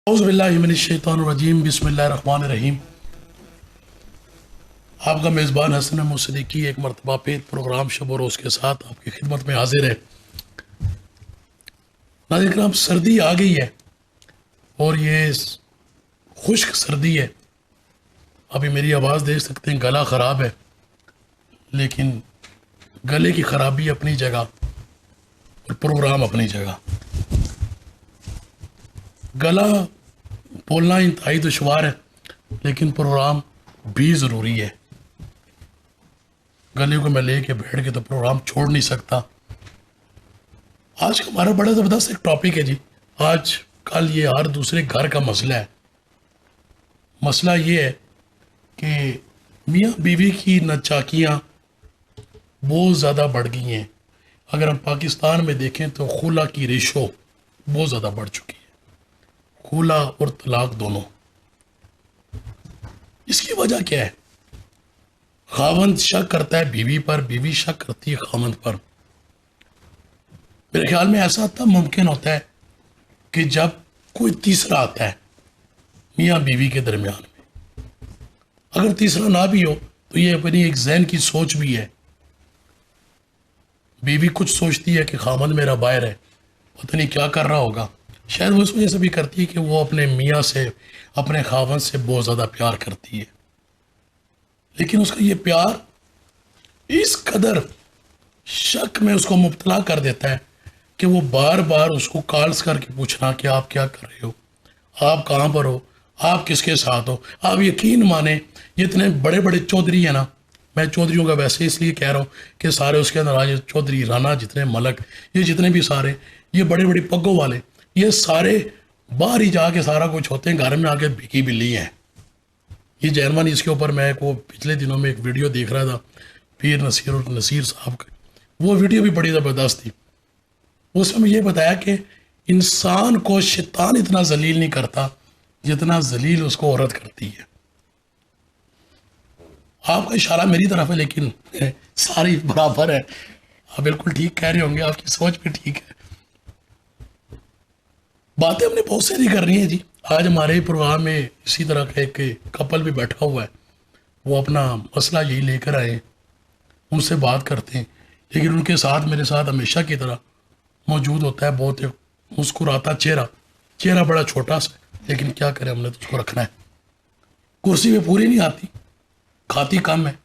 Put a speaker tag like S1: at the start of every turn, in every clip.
S1: औज़ुबिल्लाहिमिनश्शैतानिर्रजीम बिस्मिल्लाहिर्रहमानिर्रहीम। आपका मेज़बान हसन मुसद्दीकी एक मरतबा फिर प्रोग्राम शब और रोज़ के साथ आपकी खिदमत में हाजिर है। नाज़रीन किराम, सर्दी आ गई है और ये खुश्क सर्दी है। अभी मेरी आवाज़ देख सकते हैं, गला ख़राब है, लेकिन गले की ख़राबी अपनी जगह और प्रोग्राम अपनी जगह। गला बोलना इंतहाई दुश्वार है, लेकिन प्रोग्राम भी ज़रूरी है। गले को मैं लेके बैठ के तो प्रोग्राम छोड़ नहीं सकता। आज का हमारा बड़ा ज़बरदस्त एक टॉपिक है जी। आज कल ये हर दूसरे घर का मसला है। मसला ये है कि मियाँ बीवी की नचाकियाँ बहुत ज़्यादा बढ़ गई हैं। अगर हम पाकिस्तान में देखें तो खुला की रेशो बहुत ज़्यादा बढ़ चुकी है, खुला और तलाक दोनों। इसकी वजह क्या है? खावंद शक करता है बीवी पर, बीवी शक करती है खावंद पर। मेरे ख्याल में ऐसा तब मुमकिन होता है कि जब कोई तीसरा आता है मियाँ बीवी के दरमियान में। अगर तीसरा ना भी हो तो ये अपनी एक ज़हन की सोच भी है। बीवी कुछ सोचती है कि खावंद मेरा बाहर है, पता नहीं क्या कर रहा होगा। शायद वो इस वजह से भी करती है कि वो अपने मियाँ से, अपने खावंद से बहुत ज़्यादा प्यार करती है, लेकिन उसका ये प्यार इस कदर शक में उसको मुब्तला कर देता है कि वो बार बार उसको कॉल्स करके पूछना कि आप क्या कर रहे हो, आप कहाँ पर हो, आप किसके साथ हो। आप यकीन माने, ये इतने बड़े बड़े चौधरी हैं ना, मैं चौधरियों का वैसे इसलिए कह रहा हूँ कि सारे उसके अंदर आज चौधरी राना, जितने मलक, ये जितने भी सारे ये बड़े बड़े पग्गों वाले, ये सारे बाहर ही जाके सारा कुछ होते हैं, घर में आके भिकी बिल्ली हैं। ये जैनवान, इसके ऊपर मैं को पिछले दिनों में एक वीडियो देख रहा था पीर नसीर और नसीर साहब का। वो वीडियो भी बड़ी ज़बरदस्त थी। उसमें ये बताया कि इंसान को शैतान इतना जलील नहीं करता जितना जलील उसको औरत करती है। आपका इशारा मेरी तरफ है, लेकिन सारी बराबर है। आप बिल्कुल ठीक कह रहे होंगे, आपकी सोच भी ठीक है। बातें हमने बहुत सारी कर रही हैं जी। आज हमारे प्रोग्राम में इसी तरह का एक कपल भी बैठा हुआ है, वो अपना मसला यही लेकर आए, उनसे बात करते हैं। लेकिन उनके साथ मेरे साथ हमेशा की तरह मौजूद होता है बहुत मुस्कुराता चेहरा। चेहरा बड़ा छोटा सा, लेकिन क्या करें, हमने तो उसको रखना है। कुर्सी में पूरी नहीं आती, खाती कम है,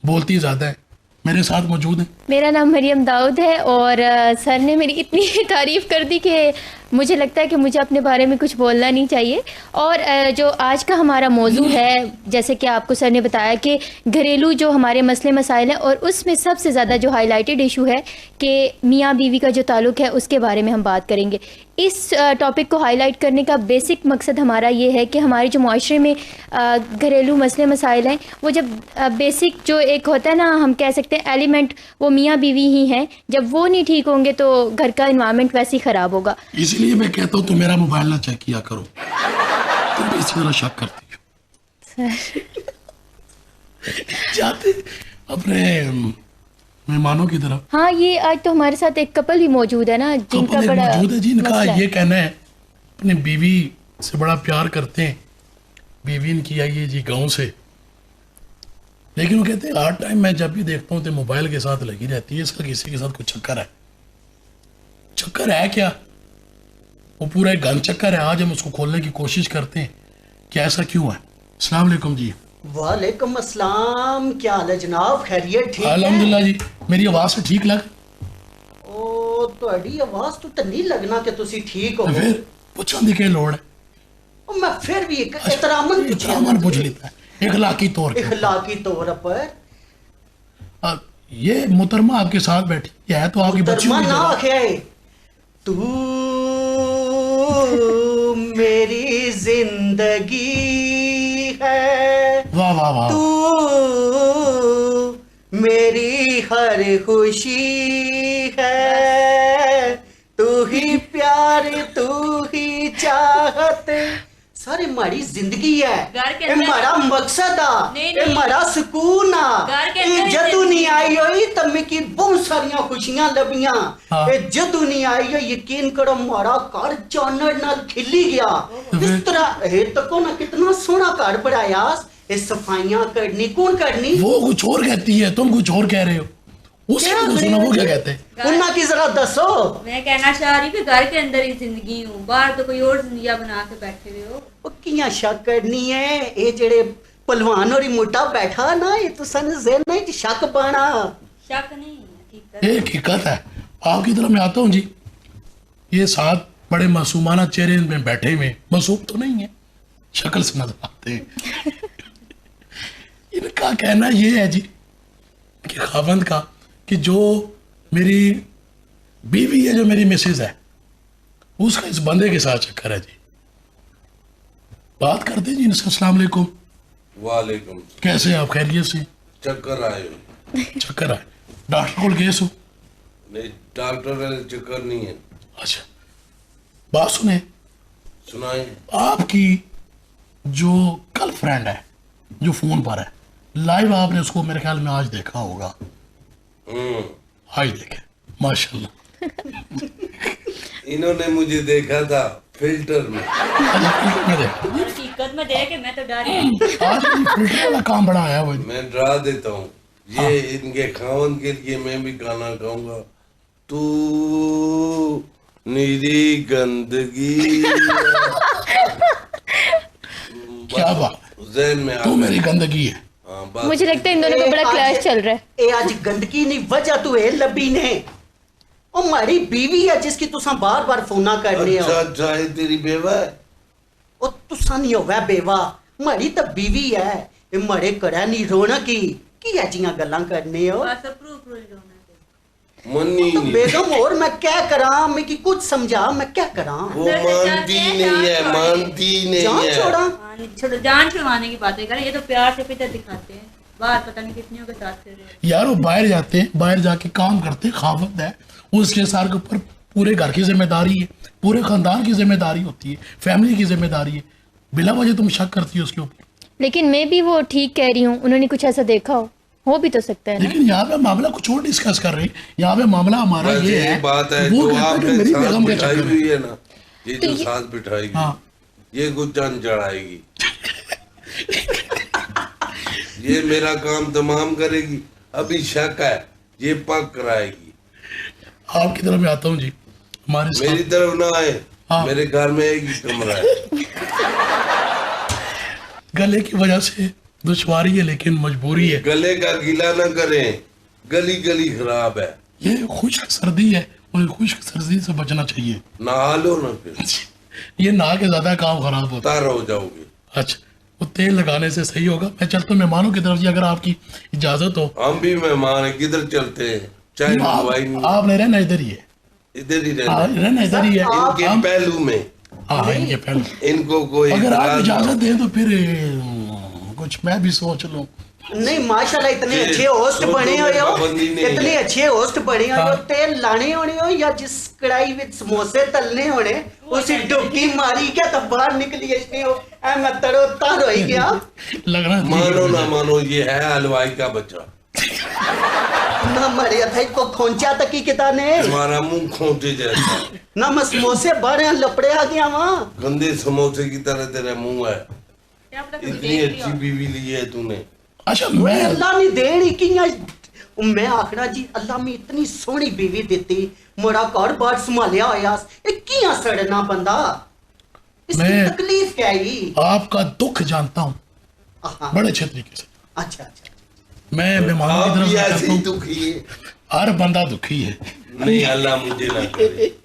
S1: बोलती ज़्यादा है। मेरे साथ मौजूद है,
S2: मेरा नाम मरियम दाऊद है और सर ने मेरी इतनी तारीफ़ कर दी कि मुझे लगता है कि मुझे अपने बारे में कुछ बोलना नहीं चाहिए। और जो आज का हमारा मौजू है, जैसे कि आपको सर ने बताया कि घरेलू जो हमारे मसले मसाइल हैं, और उसमें सबसे ज़्यादा जो हाईलाइटेड इशू है कि मियाँ बीवी का जो ताल्लुक़ है, उसके बारे में हम बात करेंगे। इस टॉपिक को हाईलाइट करने का बेसिक मकसद हमारा ये है कि हमारे जो माशरे में घरेलू मसले मसाइल हैं, वो जब बेसिक जो एक होता है ना, हम कह सकते हैं एलिमेंट, वो मियाँ बीवी ही हैं। जब वो नहीं ठीक होंगे तो घर का इन्वायरमेंट वैसे ही ख़राब होगा।
S1: इसलिए मैं कहता हूँ तुम मेरा मोबाइल ना चेक किया करो, तुम भी इसी तरह शक करती हो। जाते अपने मेहमानों की तरफ।
S2: हाँ, ये आज तो हमारे साथ एक कपल भी मौजूद है ना, जिनका बड़ा
S1: मौजूद है, जिनका
S2: मसला
S1: ये कहना है अपनी बीवी से बड़ा प्यार करते हैं। बीवी इनकी आई है जी गाँव से, लेकिन वो कहते हैं हर टाइम मैं जब भी देखता हूँ तो मोबाइल के साथ लगी रहती है। इसका किसी के साथ कुछ चक्कर है। चक्कर है क्या? वो पूरा एक गन चक्कर है। आज हम उसको खोलने की कोशिश करते हैं कि ऐसा क्यों है। अस्सलाम वालेकुम जी।
S3: वालेकुम अस्सलाम। क्या हाल है जनाब? खैरियत? ठीक है
S1: अल्हम्दुलिल्लाह जी। मेरी आवाज़ से ठीक लग?
S3: ओ ਤੁਹਾਡੀ आवाज़ तो नहीं लगना कि तुसी ठीक हो।
S1: फिर पूछने की क्या लोड़ है?
S3: मैं फिर भी एक एहतरामन
S1: पूछ लेता है, इखलाकी तौर पे।
S3: इखलाकी तौर पर
S1: ये मुहतरमा आपके साथ बैठी है तो आपकी बच्ची
S3: मुहतरमा ना आखे, तू मेरी जिंदगी है,
S1: वाह वाह वाह,
S3: तू मेरी हर खुशी है, तू ही प्यार, तू ही चाहत, सारे हमारी जिंदगी है,
S4: घर के
S3: ये
S4: अंदर-
S3: हमारा मकसद आ,
S4: नहीं,
S3: ये
S4: नहीं।
S3: हमारा सुकून आ।
S4: घर के
S3: ये
S4: अंदर
S3: जदू नहीं
S4: जिंदगी
S3: आई हुई तब में की बहुत सारियां खुशियां लबियां।
S1: हाँ।
S3: ये जदू नहीं आई हुई यकीन करो हमारा घर जानवर नाल खिली गया। इस तरह ये तको ना कितना सोहना घर बनाया। ये सफाइयां करनी कौन करनी?
S1: वो कुछ और कहती है, तुम कुछ और कह रहे हो। उससे
S3: क्या
S1: तो सुना वो क्या कहते हैं।
S3: उन्ना की जरा दसो।
S4: मैं कहना चाह रही कि घर के अंदर ही जिंदगी हूँ, बाहर तो कोई और जिंदगी बना के बैठे हुए हो।
S3: वो कियां शक करनी है? ये जेड़े पहलवान और मोटा बैठा ना ये तो सन ज़हन च शक पाना।
S4: शक नहीं हकीकत।
S1: ये हकीकत है। आपकी तरफ मैं आता हूँ जी, ये साथ बड़े मासूमाना चेहरे में बैठे हुए, मासूम तो नहीं है, शक्ल से नजर आते हैं। इनका कहना ये है जी कि खावंद का कि जो मेरी बीवी है, जो मेरी मिसेज है, उसका इस बंदे के साथ चक्कर है जी। बात करते हैं जी इनसे। अस्सलाम वालेकुम।
S5: वालेकुम।
S1: कैसे हैं आप? खैरियत से?
S5: चक्कर आए हो?
S1: चक्कर आए? डॉक्टर को गए सो?
S5: नहीं, डॉक्टर का चक्कर नहीं है।
S1: अच्छा, बात सुने,
S5: सुनाए।
S1: आपकी जो गर्लफ्रेंड है, जो फोन पर है, लाइव आपने उसको मेरे ख्याल में आज देखा होगा। आज देखे, माशाल्लाह।
S5: इन्होंने मुझे देखा था फिल्टर में।
S1: अच्छा, फिल्टर में देखा।
S4: हकीकत में देख के मैं तो डरी।
S1: आज ये फिल्टर वाला काम बड़ा आया हुआ है।
S5: मैं डरा देता हूँ। ये इनके खावन के लिए मैं भी गाना गाऊंगा। तू निरी गंदगी।
S1: क्या बात,
S5: जहन में आ
S1: तू
S5: गया।
S1: मेरी गंदगी है।
S5: हाँ, बात
S2: मुझे लगता है इन दोनों का बड़ा क्लैश चल रहा है।
S3: ए आज गंदगी नहीं वजह तू है लबी ने। ओ हमारी बीवी है जिसकी तुसा बार बार फोना करने हो।
S5: अच्छा अच्छा, ये तेरी बेवा है।
S3: ओ तुसा नहीं होवे बेवा, हमारी तो बीवी है। ए मरे कड़ा नहीं रोना की अजियां गल्लां करने हो।
S4: बस प्रूफ रोना
S5: मनी
S3: तो
S5: नहीं,
S3: बेगम और मैं क्या करा, मैं की कुछ समझा, मैं क्या करा?
S5: वो मानती नहीं है, मानती नहीं
S3: जान
S5: है।
S3: छोड़ा।
S4: छोड़ो, जान छुड़वाने की बातें करें। ये तो प्यार से पिता दिखाते हैं, बाहर पता नहीं कितनियों के साथ कर रहे हैं।
S1: यार वो बाहर जाते हैं, बाहर जाके काम करते हैं, खावंद है, उसके सर के ऊपर पूरे घर की जिम्मेदारी है, पूरे खानदान की जिम्मेदारी होती है, फैमिली की जिम्मेदारी है। बिला वजह तुम शक करती हो उसके ऊपर।
S2: लेकिन मैं भी वो ठीक कह रही हूँ, उन्होंने कुछ ऐसा देखा हो भी तो सकता है ना।
S1: लेकिन यहाँ पे मामला कुछ और डिस्कस कर रहे हैं। यहाँ पे मामला हमारा
S5: बस
S1: ये
S5: यही
S1: है,
S5: बात है
S1: वो
S5: जो
S1: कहता है कि
S5: आपने
S1: मेरी
S5: साथ
S1: बेगम के
S5: बिठाई
S1: चक्कर
S5: हुई
S1: में।
S5: है ना, ये
S2: तो
S5: जो
S2: ये-
S5: साथ बिठाएगी,
S1: हाँ।
S5: ये कुछ जान चढ़ाएगी। ये मेरा काम तमाम करेगी। अभी शक है, ये पक कराएगी।
S1: आपकी तरफ मैं आता हूँ जी। हमारे
S5: मेरी
S1: साथ
S5: तरफ ना आए।
S1: हाँ।
S5: मेरे घर में एक ही कमरा है।
S1: गले की वजह से दुश्वारी है, लेकिन मजबूरी है।
S5: गले का गिला ना करें, गली गली खराब है।
S1: ये खुश्क सर्दी है और खुश्क सर्दी से बचना चाहिए।
S5: नहा लो ना, फिर
S1: ये नहा के ज्यादा काम खराब होता
S5: तार हो जाओगे।
S1: है। अच्छा, वो तेल लगाने से सही होगा। मैं चलता हूँ मेहमानों की तरफ जी, अगर आपकी इजाजत हो।
S5: हम भी मेहमान हैं, किधर चलते हैं? चाय मंगवाई नहीं,
S1: आपने रहना इधर ही है।
S5: इधर ही
S1: हाँ,
S5: रहना।
S1: रहना इधर ही है।
S5: इनके
S1: हम-
S5: पहलू में
S1: हाँ, इनके पहले।
S5: इनको कोई
S1: अगर आप
S5: इतराज ना हो।
S1: इजाजत दें तो फिर कुछ मैं भी सोच लूं।
S3: नहीं माशाल्लाह इतने
S5: ये
S3: अच्छे होस्ट
S5: सोचो
S3: बने
S5: में
S3: हुए हो,
S5: पाबंदी नहीं
S3: इतने
S5: है।
S3: अच्छे होस्ट बने हुए हो।
S1: हाँ।
S3: तेल लाने होने हो या जिस कढ़ाई में समोसे तलने होने उसी डुबकी मारी क्या तब बाहर निकली इसने हो। ऐ मैं तरो तार हो ही गया।
S1: लगना
S5: मानो ना मानो, ये है हलवाई का बच्चा।
S3: ना मरे थे को खोंचा तक की किता ने
S5: तुम्हारा मुंह खोटे जैसा,
S3: ना मैं समोसे बारे लपड़े आ गया वहां।
S5: गंदे समोसे की तरह तेरा मुंह है।
S4: क्या पता कुछ
S5: इतनी
S4: देख
S5: अच्छी
S4: लिया।
S5: बीवी ली है तूने।
S1: अच्छा,
S3: वो
S1: मैं
S3: अल्लाह ने देनी की मैं आखना जी अल्लाह में इतनी सोहनी बीवी देती, मोड़ा घर बार संभालिया होया। ये कियां सड़ना बंदा, इसकी
S1: मैं-
S3: तकलीफ क्या ही।
S1: आपका दुख जानता हूँ
S3: हाँ,
S1: बड़े अच्छे तरीके से।
S3: अच्छा अच्छा।
S1: मैं मेहमानों
S5: आप
S1: की तरफ
S5: भी
S1: से
S5: ऐसे
S1: कहता
S5: ही
S1: हूँ,
S5: दुखी है।
S1: हर बंदा दुखी है।
S5: नहीं, अल्लाह मुझे ना करे।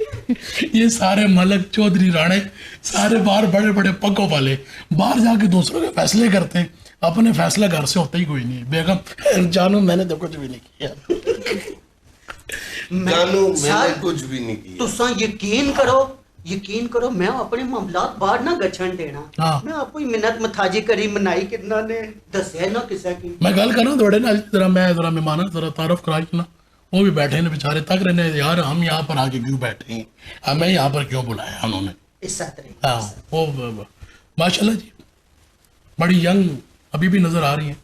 S1: ये सारे मलक चौधरी राणे सारे बाहर बड़े बड़े पगों वाले बाहर जाके दूसरों के फैसले करते हैं, अपने फैसला घर से होता ही कोई नहीं है। बेगम जानू मैंने तो कुछ भी नहीं किया।
S5: जानू मैंने
S3: सर,
S5: कुछ भी नहीं किया।
S3: तुसा यकीन करो मैं अपने मामलात बाहर ना गछन देना।
S1: हाँ।
S3: मैं आपको ही मिन्नत मथाजी करी मनाई कितना ने दसिया ना किसी की।
S1: मैं गल करा थोड़े ना, जरा मैं जरा मेहमान जरा तारुफ करा के ना, वो भी बैठे ने बेचारे तक रहे ने, यार हम यहाँ पर आके क्यों बैठे हैं, हमें यहाँ पर क्यों बुलाया उन्होंने।
S3: इस तरह
S1: हाँ, माशाल्लाह जी, बड़ी यंग अभी भी नज़र आ रही हैं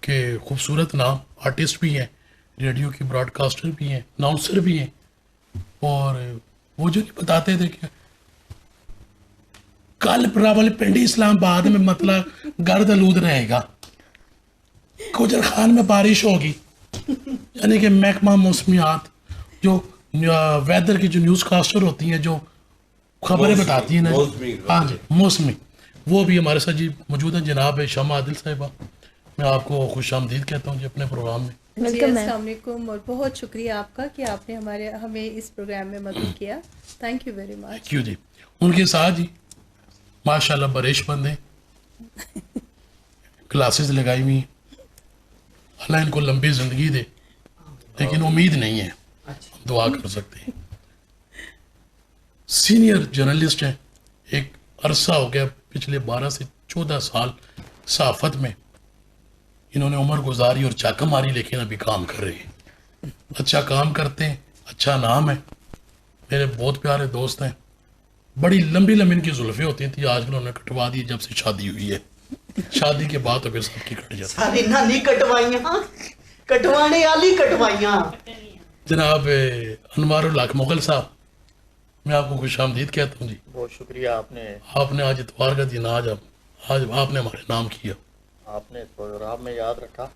S1: कि खूबसूरत नाम, आर्टिस्ट भी हैं, रेडियो की ब्रॉडकास्टर भी हैं, अनाउंसर भी हैं। और वो जो नहीं बताते थे कि कल रावल पिंडी इस्लामाबाद में मतलब गर्द आलूद रहेगा, गुजर खान में बारिश होगी, यानी कि महकमा मौसमियात जो वेदर की जो न्यूज़ कास्टर होती हैं, जो खबरें बताती हैं ना, हाँ जी मौसमी, वो भी हमारे साथ जी मौजूद हैं। जनाब शमा आदिल साहिबा, मैं आपको खुश आमदीद कहता हूँ जी अपने प्रोग्राम में।
S6: जी,
S2: वेलकम मैम।
S6: अस्सलाम वालेकुम और बहुत शुक्रिया आपका कि आपने हमें इस प्रोग्राम में मदद किया। Thank you very much.
S1: क्यों जी, उनके साथ जी माशाल्लाह बरेश बंद हैं, क्लासेस लगाई हुई हैं। अल्लाह इनको लंबी ज़िंदगी दे, लेकिन उम्मीद नहीं है, हम दुआ कर सकते हैं। सीनियर जर्नलिस्ट हैं, एक अरसा हो गया, पिछले 12 से 14 साल सहाफ़त में इन्होंने उम्र गुजारी और चाका मारी, लेकिन अभी काम कर रहे हैं, अच्छा काम करते हैं, अच्छा नाम है। मेरे बहुत प्यारे दोस्त हैं, बड़ी लंबी लंबी इनकी जुल्फे होती थी, आजकल उन्होंने कटवा दी जब से शादी हुई है। शादी के बाद तो फिर सबकी कट जाती
S3: सारी नानी कटवाइयां, कटवाने वाली कटवाइयां।
S1: जनाब अनवारुल हक मुगल साहब, मैं आपको खुश आमदीद कहता हूँ जी।
S7: बहुत शुक्रिया
S1: आपने आज इतवार का दिन आज आपने हमारे नाम किया,
S7: आपने प्रोग्राम में याद रखा,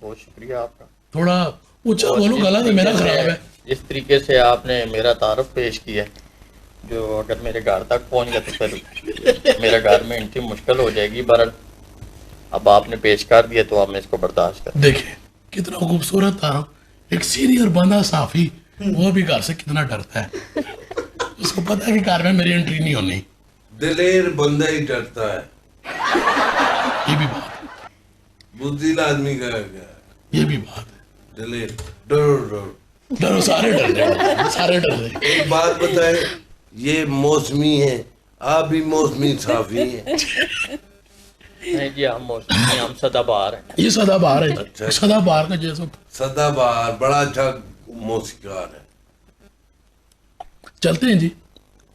S7: बहुत शुक्रिया आपका।
S1: थोड़ा ऊंचा बोलो, गला तो मेरा खराब है।
S7: जिस तरीके से आपने मेरा तारुफ पेश किया, जो अगर मेरे घर तक पहुंच गया तो फिर मेरे घर में एंट्री मुश्किल हो जाएगी। बहरहाल अब आपने पेश कर दिया तो आप मैं इसको बर्दाश्त कर।
S1: देखिए कितना खूबसूरत तारुफ, एक सीनियर बंदा साफी, वो भी घर से कितना डरता है, उसको पता है कि घर में मेरी एंट्री नहीं होनी।
S5: दिलेर बंदा ही डरता है,
S1: ये भी बात है,
S5: बुद्धिल आदमी का क्या,
S1: ये भी बात है।
S5: दिलेर डरो डरो
S1: डरो, सारे डर रहे, सारे डर रहे।
S5: एक बात बताए, ये मौसमी है, आप भी मौसमी साफी हैं।
S7: नहीं जी, हम सदाबहार हैं।
S1: ये सदाबहार है,
S5: अच्छा।
S1: सदाबहार का जैसा।
S5: सदाबहार बड़ा अच्छा मौसीकार है।
S1: चलते हैं जी,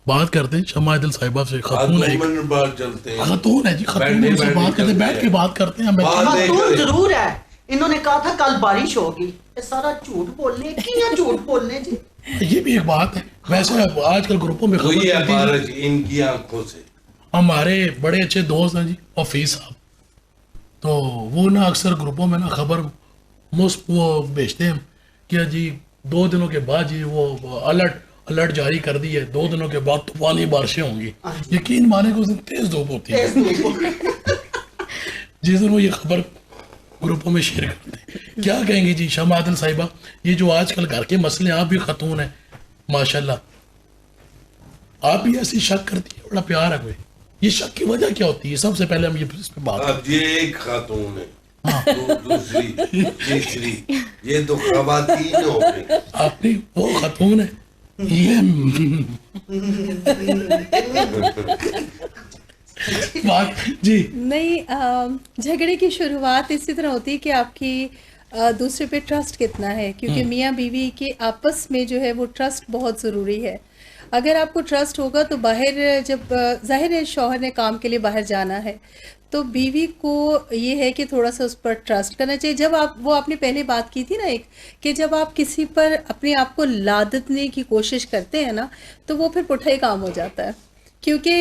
S1: बात करते हैं शमा आदिल साहिबा से।
S5: आज
S1: खातून
S5: 2
S1: है,
S5: मिनट बाद चलते हैं।
S1: खातून है जी, खातून है,
S5: बैठे-
S1: उनसे
S5: बैठे
S1: बात करते हैं, बैठ
S5: चलते
S1: के
S5: हैं।
S1: बात करते हैं।
S5: बात
S1: मैं
S5: नहीं
S3: खातून
S5: करें।
S3: जरूर है, इन्होंने कहा था कल बारिश होगी, ये सारा झूठ बोलने की या झूठ बोलने जी।
S1: ये भी एक बात है। वैसे आजकल ग्रुपों में खबर
S5: हुई है
S1: चलती है,
S5: बारिश इनकी आंखों से।
S1: हमारे बड़े अच्छे दोस्त हैं जी ऑफिस साहब, तो वो ना अक्सर ग्रुपों में ना खबर वो भेजते हैं कि जी 2 दिनों के बाद जी वो अलर्ट जारी कर दी है, 2 दिनों के बाद तूफानी बारिशें होंगी। यकीन माने कि उस दिन तेज धूप होती है जिस दिन वो ये खबर ग्रुपों में शेयर करते हैं। क्या कहेंगे जी शमा आदिल साहिबा, ये जो आजकल घर के मसले, आप भी खातून हैं माशाल्लाह, आप भी ऐसी शक करती है, बड़ा प्यार है कोई, ये शक की वजह क्या होती है? सबसे पहले हम ये इस पे बात
S5: अब ये एक खातून है, दूसरी तीसरी, ये तो खवातीन हो गई।
S1: आपने वो खातून है ये बात जी।
S6: नहीं, झगड़े की शुरुआत इसी तरह होती है कि आपकी दूसरे पे ट्रस्ट कितना है, क्योंकि मियाँ बीवी के आपस में जो है वो ट्रस्ट बहुत ज़रूरी है। अगर आपको ट्रस्ट होगा तो बाहर जब जाहिर है शौहर ने काम के लिए बाहर जाना है, तो बीवी को ये है कि थोड़ा सा उस पर ट्रस्ट करना चाहिए। जब आप वो आपने पहले बात की थी ना एक, कि जब आप किसी पर अपने आप को लादने की कोशिश करते हैं ना, तो वो फिर पुठा ही काम हो जाता है। क्योंकि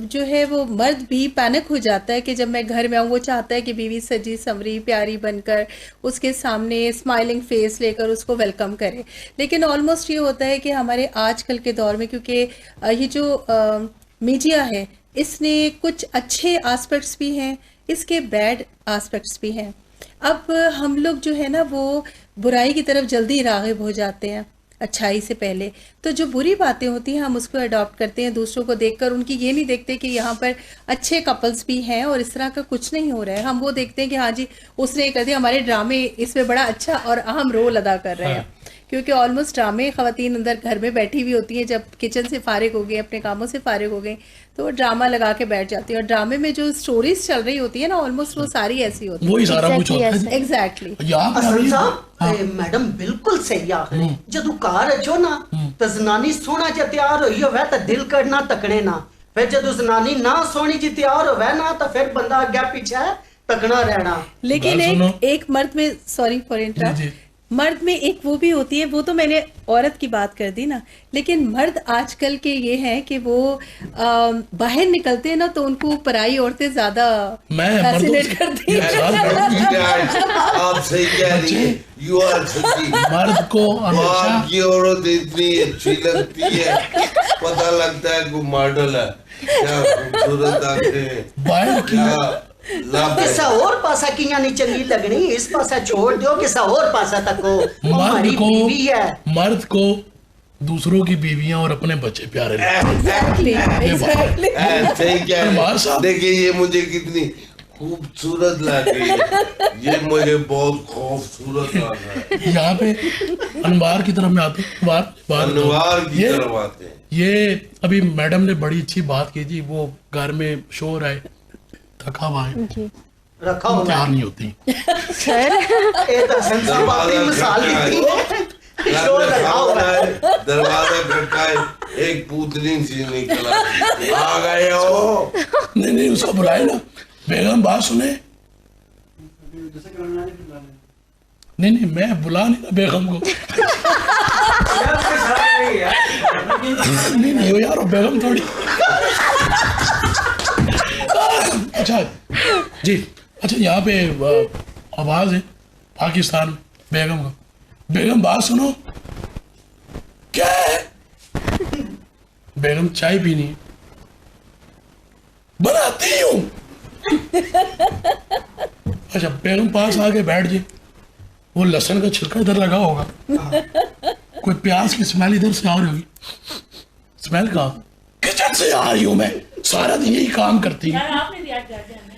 S6: जो है वो मर्द भी पैनिक हो जाता है कि जब मैं घर में आऊँ, वो चाहता है कि बीवी सजी संवरी प्यारी बनकर उसके सामने स्माइलिंग फेस लेकर उसको वेलकम करे। लेकिन ऑलमोस्ट ये होता है कि हमारे आजकल के दौर में, क्योंकि ये जो मीडिया है, इसने कुछ अच्छे एस्पेक्ट्स भी हैं, इसके बैड एस्पेक्ट्स भी हैं। अब हम लोग जो है ना वो बुराई की तरफ जल्दी राग़िब हो जाते हैं अच्छाई से पहले। तो जो बुरी बातें होती हैं हम उसको अडॉप्ट करते हैं दूसरों को देखकर। उनकी ये नहीं देखते कि यहाँ पर अच्छे कपल्स भी हैं और इस तरह का कुछ नहीं हो रहा है। हम वो देखते हैं कि हाँ जी उसने ये कर दिया, हमारे ड्रामे इसमें बड़ा अच्छा और अहम रोल अदा कर रहे हैं। क्योंकि ऑलमोस्ट ड्रामे ख़वातीन अंदर घर में बैठी हुई होती हैं, जब किचन से फारिग हो गई, अपने कामों से फारिग हो गई, तो वो ड्रामा लगा के बैठ जाती है। और ड्रामे में जो स्टोरीज चल रही होती है ना, ऑलमोस्ट वो सारी ऐसी होती है।
S1: वही सारा कुछ होता है।
S6: एग्जैक्टली।
S3: असल साहब मैडम बिल्कुल सही आखिरी जदू कार अचो ना तो जनानी सोना च तैयार होई होवे तो दिल करना तकड़े ना फिर जब जनानी ना सोनी जी तैयार होवे ना तो फिर बंदा अगे पीछे तकना रहना।
S6: लेकिन
S1: बात सुनो।
S6: एक मर्द में, सॉरी फॉर
S1: जी,
S6: इंटरप्ट,
S1: जी।
S6: मर्द में एक वो भी होती है, वो तो मैंने औरत की बात कर दी ना, लेकिन मर्द आजकल के ये हैं कि वो बाहर निकलते हैं ना तो उनको पराई औरतें ज्यादा
S1: मैं मर्दों
S6: फैसिनेट
S1: से-
S6: करती हैं।
S5: आप सही कह रही है, यू आर सच्ची।
S1: मर्द को हमेशा
S5: बाप की औरत इतनी अच्छी लगती है, पता लगता है कोई मॉडल है, क्या खूबसूरत आंखें,
S1: बाहर की
S5: क्या लब है।
S3: किसा और पासा किया नहीं चंगी लगनी, इस पासा छोड़ दो, किसा और पासा तको। हमारी
S1: मर्द को
S3: बीवी है।
S1: मर्द को दूसरों की बीवियां और अपने बच्चे प्यारे लगते हैं।
S6: Exactly, exactly.
S5: सही कह
S1: अनवार
S5: रहे
S1: साहब।
S5: देखिए ये मुझे कितनी खूबसूरत लगी है, ये मुझे बहुत खूबसूरत लगा है।
S1: यहाँ पे अनवार की तरफ में आते हैं।
S5: अनवार की
S1: ये-
S5: तरफ आते हैं।
S1: ये अभी मैडम ने बड़ी अच्छी बात की जी, वो घर में शोर है, थका हुआ है,
S2: जी
S3: रखा हुआ
S1: तैयार
S3: है।
S1: नहीं होती।
S2: सर
S3: ये तो हसन साहब अपनी मिसाल दी थी। शोर रखा हुआ है।
S5: दरवाजा खटकाए, एक पूतनी सी निकला, आ गए हो।
S1: नहीं नहीं, उसको बुलाए ना, बेगम बात सुने। नहीं नहीं, मैं बुला नहीं ना बेगम को। नहीं नहीं, वो यार वो बेगम थोड़ी। अच्छा जी, अच्छा यहाँ पे आवाज है पाकिस्तान में बेगम का। बेगम बात सुनो। क्या है? बेगम चाय पीनी है, बनाती हूँ। अच्छा, बेगम पास आके बैठ जाए, वो लहसुन का छिलका इधर लगा होगा, कोई प्याज की स्मेल इधर से आ रही होगी। स्मेल का किचन से आ रही हूँ मैं, सारा दिन यही काम करती हूँ।
S4: यार आपने दिया क्या हमें?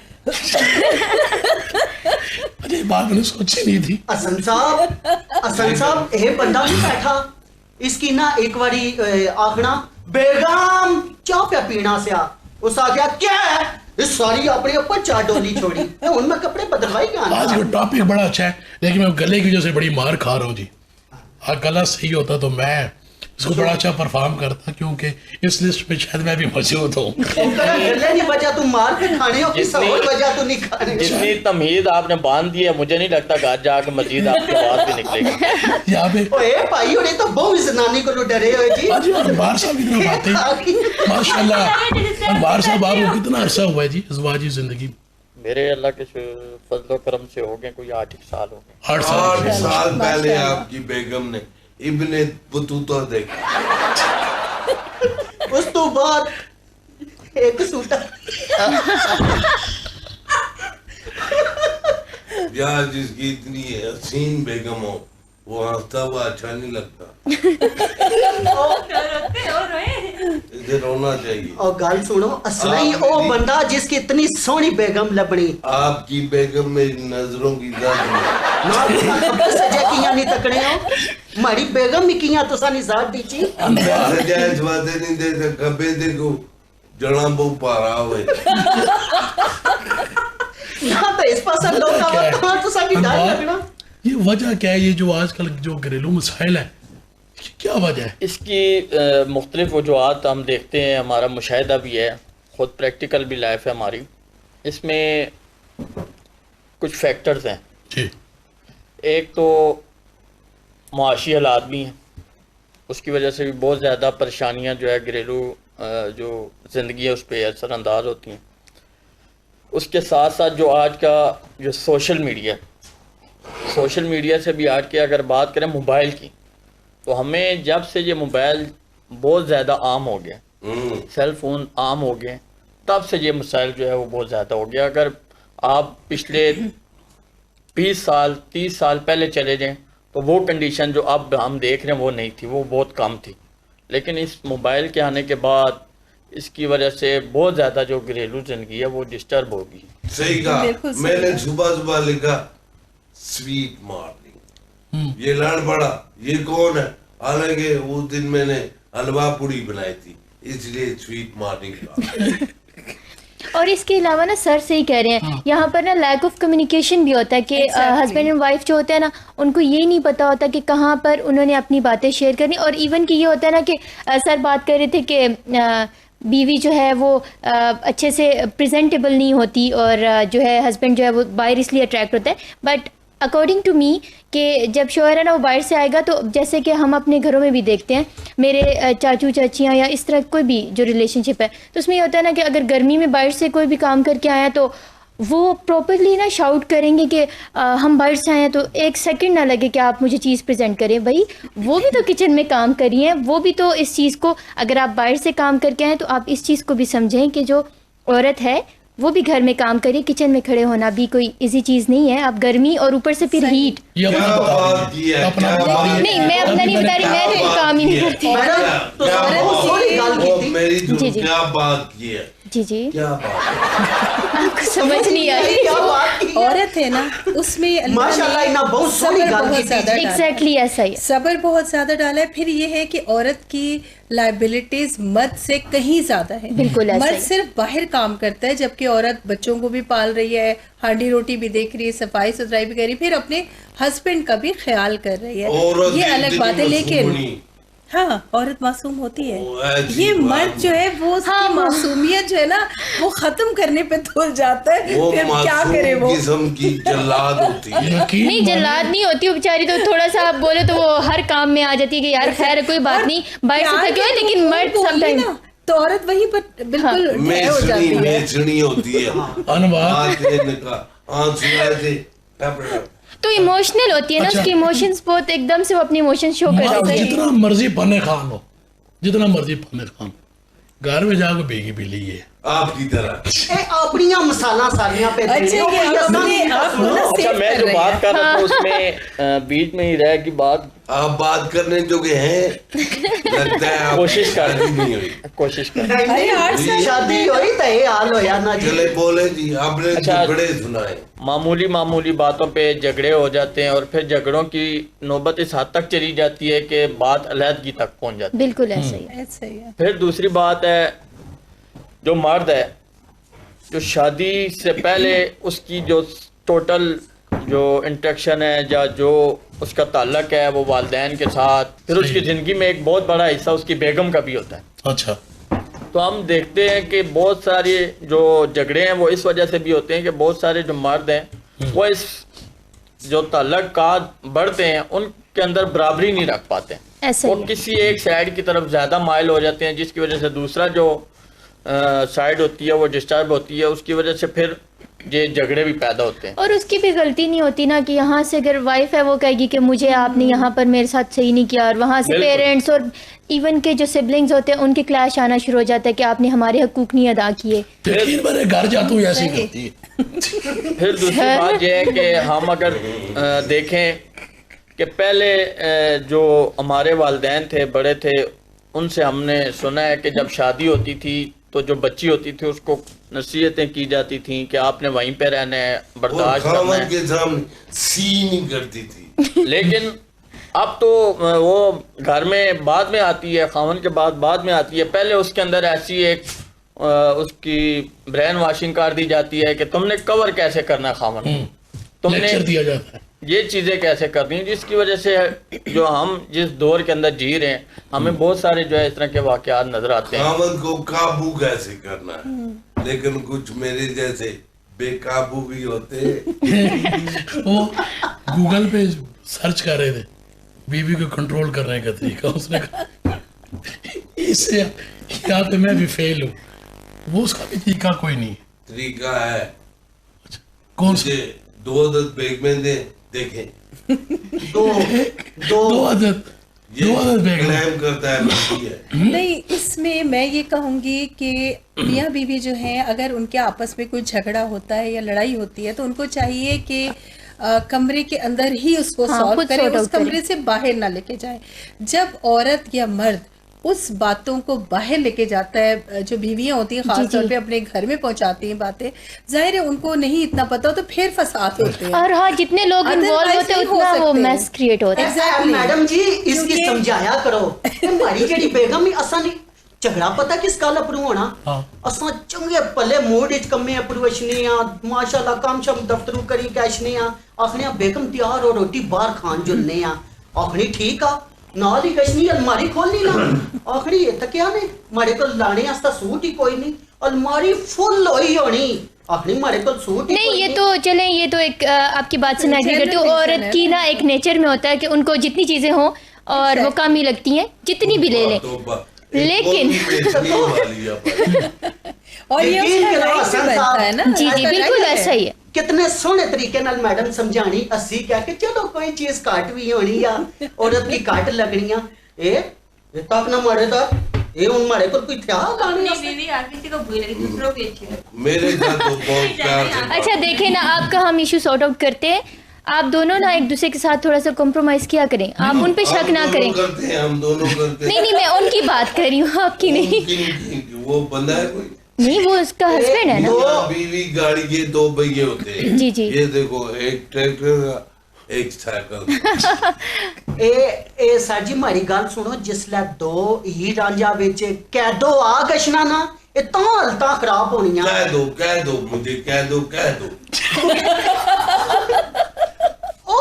S1: अरे ये बात मैंने सोची नहीं थी।
S3: हसन साहब ये बंदा नहीं बैठा, इसकी ना एक बारी आखना बेगम चाह पे पीना से आ, उस आ गया क्या है, इस सारी अपने ऊपर चार डोली छोड़ी, तो उनमें कपड़े बदलवाई क्या
S1: आज
S3: ना।
S1: ये टॉपिक बड़ा अच्छा है, लेकिन मैं गले की वजह से बड़ी मार खा रहा हूँ जी। गला सही होता तो मैं इसको बड़ा अच्छा परफॉर्म करता, क्योंकि इस लिस्ट में शायद मैं भी मौजूद हूँ।
S3: गले नहीं वजह तू मार के खाने हो, किसी और वजह तू नहीं खाने।
S7: जितनी तमहीद आपने बांध दी है, मुझे नहीं लगता घर जाके मजीद आपकी आवाज भी निकलेगी।
S1: यहाँ पे
S3: ओए भाई उन्हें तो बहुत जनानी को डरे हुए जी।
S1: आज अनवार साहब की तरफ आते हैं। माशाल्लाह अनवार साहब, आपको कितना अरसा हुआ है जी अज़वाजी जिंदगी?
S7: मेरे अल्लाह के फजलो करम से हो गए कोई 8 साल हो गए।
S1: 8
S5: 8
S1: साल।
S5: साल पहले आपकी बेगम ने इब्ने बतूता देखा।
S3: उस तो बाद एक सूटा
S5: यार जिसकी इतनी हसीन बेगम हो, वो हंसता हुआ अच्छा नहीं लगता,
S4: रोते हो रोए।
S5: इसे रोना चाहिए।
S3: और गल सुनो, असला ही
S5: आप
S3: ओ
S5: मेरी-
S3: बंदा जिसकी इतनी सोहनी बेगम लबनी
S5: आपकी बेगम मेरी नजरों की दर्द में।
S3: ना खबर सजे कियां नहीं तकने हो, मारी बेगम ही कियां तुसा नहीं साथ दीची।
S5: सजाए स्वादे नहीं दे कबे देखो जड़ा बहु पारा हुए।
S3: ना तो इस पासा लोग
S1: क्या है?
S3: का तुसा की डर
S1: अनवार,
S3: लगना।
S1: ये वजह क्या है? ये जो आजकल जो घरेलू मसाइल है, क्या वजह है?
S7: इसकी मुख्तलिफ वजूहत हम देखते हैं, हमारा मुशाहिदा भी है, ख़ुद प्रैक्टिकल भी लाइफ है हमारी। इसमें कुछ फैक्टर्स हैं।
S1: जी
S7: एक तो मुआशी हालात भी हैं, उसकी वजह से भी बहुत ज़्यादा परेशानियां जो है घरेलू जो ज़िंदगी है उस पर असरअंदाज होती हैं। उसके साथ साथ जो आज का जो सोशल मीडिया से भी आज के अगर बात करें मोबाइल की, तो हमें जब से ये मोबाइल बहुत ज़्यादा आम हो गया, सेल फ़ोन आम हो गए, तब से ये मसाइल जो है वो बहुत ज़्यादा हो गया। अगर आप पिछले 20 साल 30 साल पहले चले जाएं तो वो कंडीशन जो अब हम देख रहे हैं वो नहीं थी, वो बहुत कम थी। लेकिन इस मोबाइल के आने के बाद इसकी वजह से बहुत ज़्यादा जो घरेलू ज़िंदगी है वो डिस्टर्ब होगी।
S5: सही कहा।
S6: बिल्कुल सही
S5: मैंने
S6: कहा।
S5: सुबह लिखा स्वीट मॉर्निंग, ये लड़ पड़ा ये कौन है, हालांकि उस दिन मैंने हलवा पूड़ी बनाई थी इसलिए स्वीट मॉर्निंग कहा।
S2: और इसके अलावा ना सर सही कह रहे हैं, यहाँ पर ना लैक ऑफ कम्युनिकेशन भी होता है कि हस्बैंड एंड वाइफ जो होते हैं ना, उनको ये नहीं पता होता कि कहाँ पर उन्होंने अपनी बातें शेयर करनी। और इवन कि ये होता है ना कि सर बात कर रहे थे कि बीवी जो है वो अच्छे से प्रेजेंटेबल नहीं होती और जो है हस्बैंड जो है वो बाहर इसलिए अट्रैक्ट होता है। बट अकॉर्डिंग टू मी कि जब शोहर है ना वो बाहर से आएगा, तो जैसे कि हम अपने घरों में भी देखते हैं, मेरे चाचू चाचियाँ या इस तरह कोई भी जो रिलेशनशिप है, तो उसमें ये होता है ना कि अगर गर्मी में बाहर से कोई भी काम करके आया तो वो प्रॉपरली ना शाउट करेंगे कि हम बाहर से आए हैं, तो एक सेकंड ना लगे कि आप मुझे चीज़ प्रेजेंट करें। भाई वो भी तो किचन में काम कर रही हैं, वो भी तो इस चीज़ को, अगर आप बाहर से काम करके आए तो आप इस चीज़ को भी समझें कि जो औरत है वो भी घर में काम करिए। किचन में खड़े होना भी कोई इजी चीज़ नहीं है। आप गर्मी और ऊपर से फिर हीट।
S1: ये अपना बता रही है, अपना बता रही है।
S2: नहीं, मैं अपना नहीं बता रही, मैं तो काम ही नहीं करती।
S5: जी जी क्या बात की है?
S2: जी जी
S5: क्या बात?
S2: आपको समझ नहीं आई।
S3: क्या बात की है?
S6: औरत है ना, उसमें
S3: माशाल्लाह इन्ना बहुत सोहनी
S6: सब्र
S3: गल
S6: बहुत
S3: कीती।
S6: ज्यादा डाला है।
S2: एग्जैक्टली ऐसा ही है।
S6: सब्र बहुत ज्यादा डाला है। फिर ये है कि औरत की लायबिलिटीज मर्द से कहीं ज्यादा है।
S2: बिल्कुल ऐसा
S6: मर्द
S2: ही।
S6: सिर्फ बाहर काम करता है, जबकि औरत बच्चों को भी पाल रही है, हांडी रोटी भी देख रही है, सफाई सुथराई भी कर रही है, फिर अपने हस्बैंड का भी ख्याल कर रही है।
S5: औरत
S6: ये अलग
S5: इतनी
S6: बात है। लेकिन
S5: मासूम
S6: हाँ, औरत मासूम होती है।
S5: वो ऐसी
S6: ये
S5: बात
S6: मर्द जो है वो उसकी
S2: हाँ,
S6: मासूमियत जो है ना वो खत्म करने पे तुल जाता है।
S5: वो
S6: फिर क्या करे वो?
S5: किस्म की जल्लाद होती है।
S1: यकीन
S2: नहीं, जल्लाद नहीं होती वो बेचारी, तो थोड़ा सा आप बोले तो वो हर काम में आ जाती है कि यार खैर कोई बात नहीं, बाहर से थके हुए, लेकिन मर्द समटाइम
S6: तो औरत वहीं पर बिल्कुल ढह हो जाती है।
S5: मेचनी होती है।
S1: अनुवाद
S5: आते इनका आंसू ऐसे टप
S2: तो इमोशनल होती है ना,
S1: अच्छा।
S2: उसकी इमोशंस बहुत एकदम से वो अपने इमोशंस शो
S1: मर्द
S2: करती है।
S1: जितना मर्जी पन्ने खान लो, जितना मर्जी पन्ने खान, घर में जाकर बेगी भी ली है
S5: आपकी तरह।
S3: ए अपनियां मसाला सालियां पे
S6: अच्छा,
S3: देने,
S6: ये
S3: कोई
S6: आप
S3: आसान
S6: अपने
S3: नहीं
S6: आप
S3: सुनो।
S6: ना
S7: अच्छा,
S6: सेव
S7: मैं
S6: कर
S7: जो
S6: रहे
S7: बात
S6: हैं।
S7: कर रहा था उसमें बीच में ही रह की बात
S5: आप बात करने जोगे हैं, लगता है आप
S7: कोशिश कर
S5: शादी नहीं हुई।
S7: कोशिश कर।
S3: नहीं,
S6: अरे
S3: नहीं,
S6: 8 साल
S3: शादी हुई तो ये हाल होया ना जी।
S5: चले बोले जी, आपने
S7: अच्छा।
S5: बड़े सुनाए।
S7: मामूली बातों पे झगड़े हो जाते हैं और फिर झगड़ों की नौबत इस हद तक चली जाती है कि बात अलहदगी तक पहुंच जाती है।
S2: बिल्कुल ऐसा ही है।
S6: ऐसा ही है।
S7: फिर दूसरी बात है, जो मर्द है जो शादी से पहले उसकी जो टोटल जो इंटरेक्शन है या जो उसका ताल्लुक है वो वालिदैन के साथ, फिर उसकी ज़िंदगी में एक बहुत बड़ा हिस्सा उसकी बेगम का भी होता है।
S1: अच्छा
S7: तो हम देखते हैं कि बहुत सारे जो झगड़े हैं वो इस वजह से भी होते हैं कि बहुत सारे जो मर्द हैं वो इस जो ताल्लुकात बढ़ते हैं उनके अंदर बराबरी नहीं रख पाते।
S2: ऐसा
S7: वो
S2: ही है।
S7: किसी एक साइड की तरफ ज़्यादा माइल हो जाते हैं, जिसकी वजह से दूसरा जो साइड होती है वो डिस्टर्ब होती है, उसकी वजह से फिर ये झगड़े भी पैदा होते हैं।
S2: और उसकी भी गलती नहीं होती ना कि यहाँ से अगर वाइफ है वो कहेगी कि मुझे आपने यहाँ पर मेरे साथ सही नहीं किया, और वहाँ से
S7: बिल्कुल।
S2: पेरेंट्स और इवन के जो सिबलिंग्स होते हैं उनके क्लैश आना शुरू हो जाता है कि आपने हमारे हकूक नहीं अदा किए।
S1: यकीन मैंने घर जाता हूँ ऐसे ही करती है।
S7: फिर दूसरी बात यह है कि हम अगर देखें कि पहले जो हमारे वालिदैन थे, बड़े थे, उनसे हमने सुना है कि जब शादी होती थी तो जो बच्ची होती थी उसको नसीहतें की जाती थी कि आपने वहीं पे रहना है, बर्दाश्त करना
S5: खामन
S7: है।
S5: के सामने सी नहीं करती थी।
S7: लेकिन अब तो वो घर में बाद में आती है, खामन के बाद में आती है। पहले उसके अंदर ऐसी एक उसकी ब्रेन वॉशिंग कर दी जाती है कि तुमने कवर कैसे करना है खामन, तुमने
S1: लेक्चर दिया जाता है।
S7: ये चीज़ें कैसे करनी है, जिसकी वजह से जो हम जिस दौर के अंदर जी रहे हैं हमें बहुत सारे जो है इस तरह के वाकयात नजर आते हैं।
S5: खामन को काबू कैसे करना है, लेकिन कुछ मेरे जैसे बेकाबू भी होते।
S1: वो गूगल पे सर्च कर रहे थे बीवी को कंट्रोल करने का तरीका, उसने कहा इससे यहाँ पे मैं भी फेल हूँ, वो उसका भी तरीका कोई नहीं है।
S5: तरीका है,
S1: कौन सा?
S5: मुझे 2 आदत बेग में दे देखें।
S1: दो आदत बेग में।
S5: क्लेम करता है लड़की है।
S6: नहीं, इसमें मैं ये कहूंगी कि मियाँ बीवी जो हैं अगर उनके आपस में कोई झगड़ा होता है या लड़ाई होती है तो उनको चाहिए कि कमरे के अंदर ही उसको
S2: हाँ,
S6: सॉल्व
S2: खुद
S6: करें,
S2: sort out
S6: उस कमरे से बाहर ना लेके जाए। जब औरत या मर्द उस बातों को बाहर लेके जाता है, जो बीवियां होती हैं
S2: जी,
S6: खास
S2: जी।
S6: तौर पे अपने घर में पहुंचाती हैं बातें, जाहिर है उनको नहीं इतना पता हो तो फिर फसाद होते हैं।
S2: और हाँ, जितने लोग इन्वॉल्व
S6: Otherwise
S2: होते हैं
S6: नहीं हो
S2: उतना वो
S6: सकते।
S2: मैस क्रिएट होता है।
S6: Exactly.
S3: मैडम जी इसकी
S6: क्योंकि-
S3: समझाया करो हमारी जेडी बेगम असा नहीं झगड़ा पता किस गल अपरू होना,
S1: हाँ।
S3: असा चंगे भले मूड इच कम्मे अपरू अछने आ, माशाल्लाह काम शम दफ्तरू करी कैशने आ, आखने आ बेगम तैयार हो रोटी बाहर खान जुलने आ, आखनी ठीक आ, ਨਾਲ ਹੀ ਗਸ਼ਨੀ ਅਲਮਾਰੀ ਖੋਲਣੀ ਨਾ ਆਖਰੀ ਇੱਥੇ ਕਿਹਾ ਨੇ ਮਾੜੇ ਕੋਲ ਲਾਣੇ ਵਾਸਤਾ सूट ही कोई नहीं अलमारी फुल होई होनी आखरी मारे कोल सूट ही
S2: नहीं
S3: कोई
S2: ये तो चलें, ये तो एक आपकी बात से मैं एग्री करती हूँ। औरत की ना एक नेचर में होता है कि उनको जितनी चीजें हों और वो काम ही लगती हैं, जितनी भी ले लें। लेकिन
S6: और ये
S3: यकीन
S6: उसका
S3: करो,
S6: right
S3: हसन
S6: भी बनता है ना,
S2: जी जी
S6: ऐसा
S2: बिल्कुल
S6: right है।
S2: ऐसा ही है।
S3: कितने सोहने तरीके नाल मैडम समझानी अस्सी कह के चलो कोई चीज काट भी होनी या औरत की काट लगनियां ए तक ना मारे तक ये उन मारे को कोई था लाने
S4: अपनी
S3: वास्ते।
S4: बीवी हर किसी को बुरी लगी, दूसरों की अच्छी लगी।
S5: मेरे घर तो बहुत प्यार से
S2: अच्छा देखें ना, आपका हम इशू सॉर्ट आउट करते हैं, आप दोनों ना एक दूसरे के साथ थोड़ा सा कॉम्प्रोमाइज किया करें, आप उन पे शक ना करें।
S5: करते हैं, हम दोनों करते
S2: नहीं नहीं मैं उनकी बात कर रही हूँ, आपकी नहीं।
S5: वो बंदा है कोई
S2: नहीं वो उसका हस्बैंड है ना।
S5: मियां बीवी गाड़ी के दो पहिए होते हैं।
S2: जी, जी।
S5: ये देखो एक ट्रैक्टर का एक साइकिल।
S3: ए सर जी मारी गल सुनो, जिसले दो ही रांझा विच कैदो आ गशना ना ये तां हालतां खराब होनियां।
S5: कह दो मुझे कह दो
S3: ओ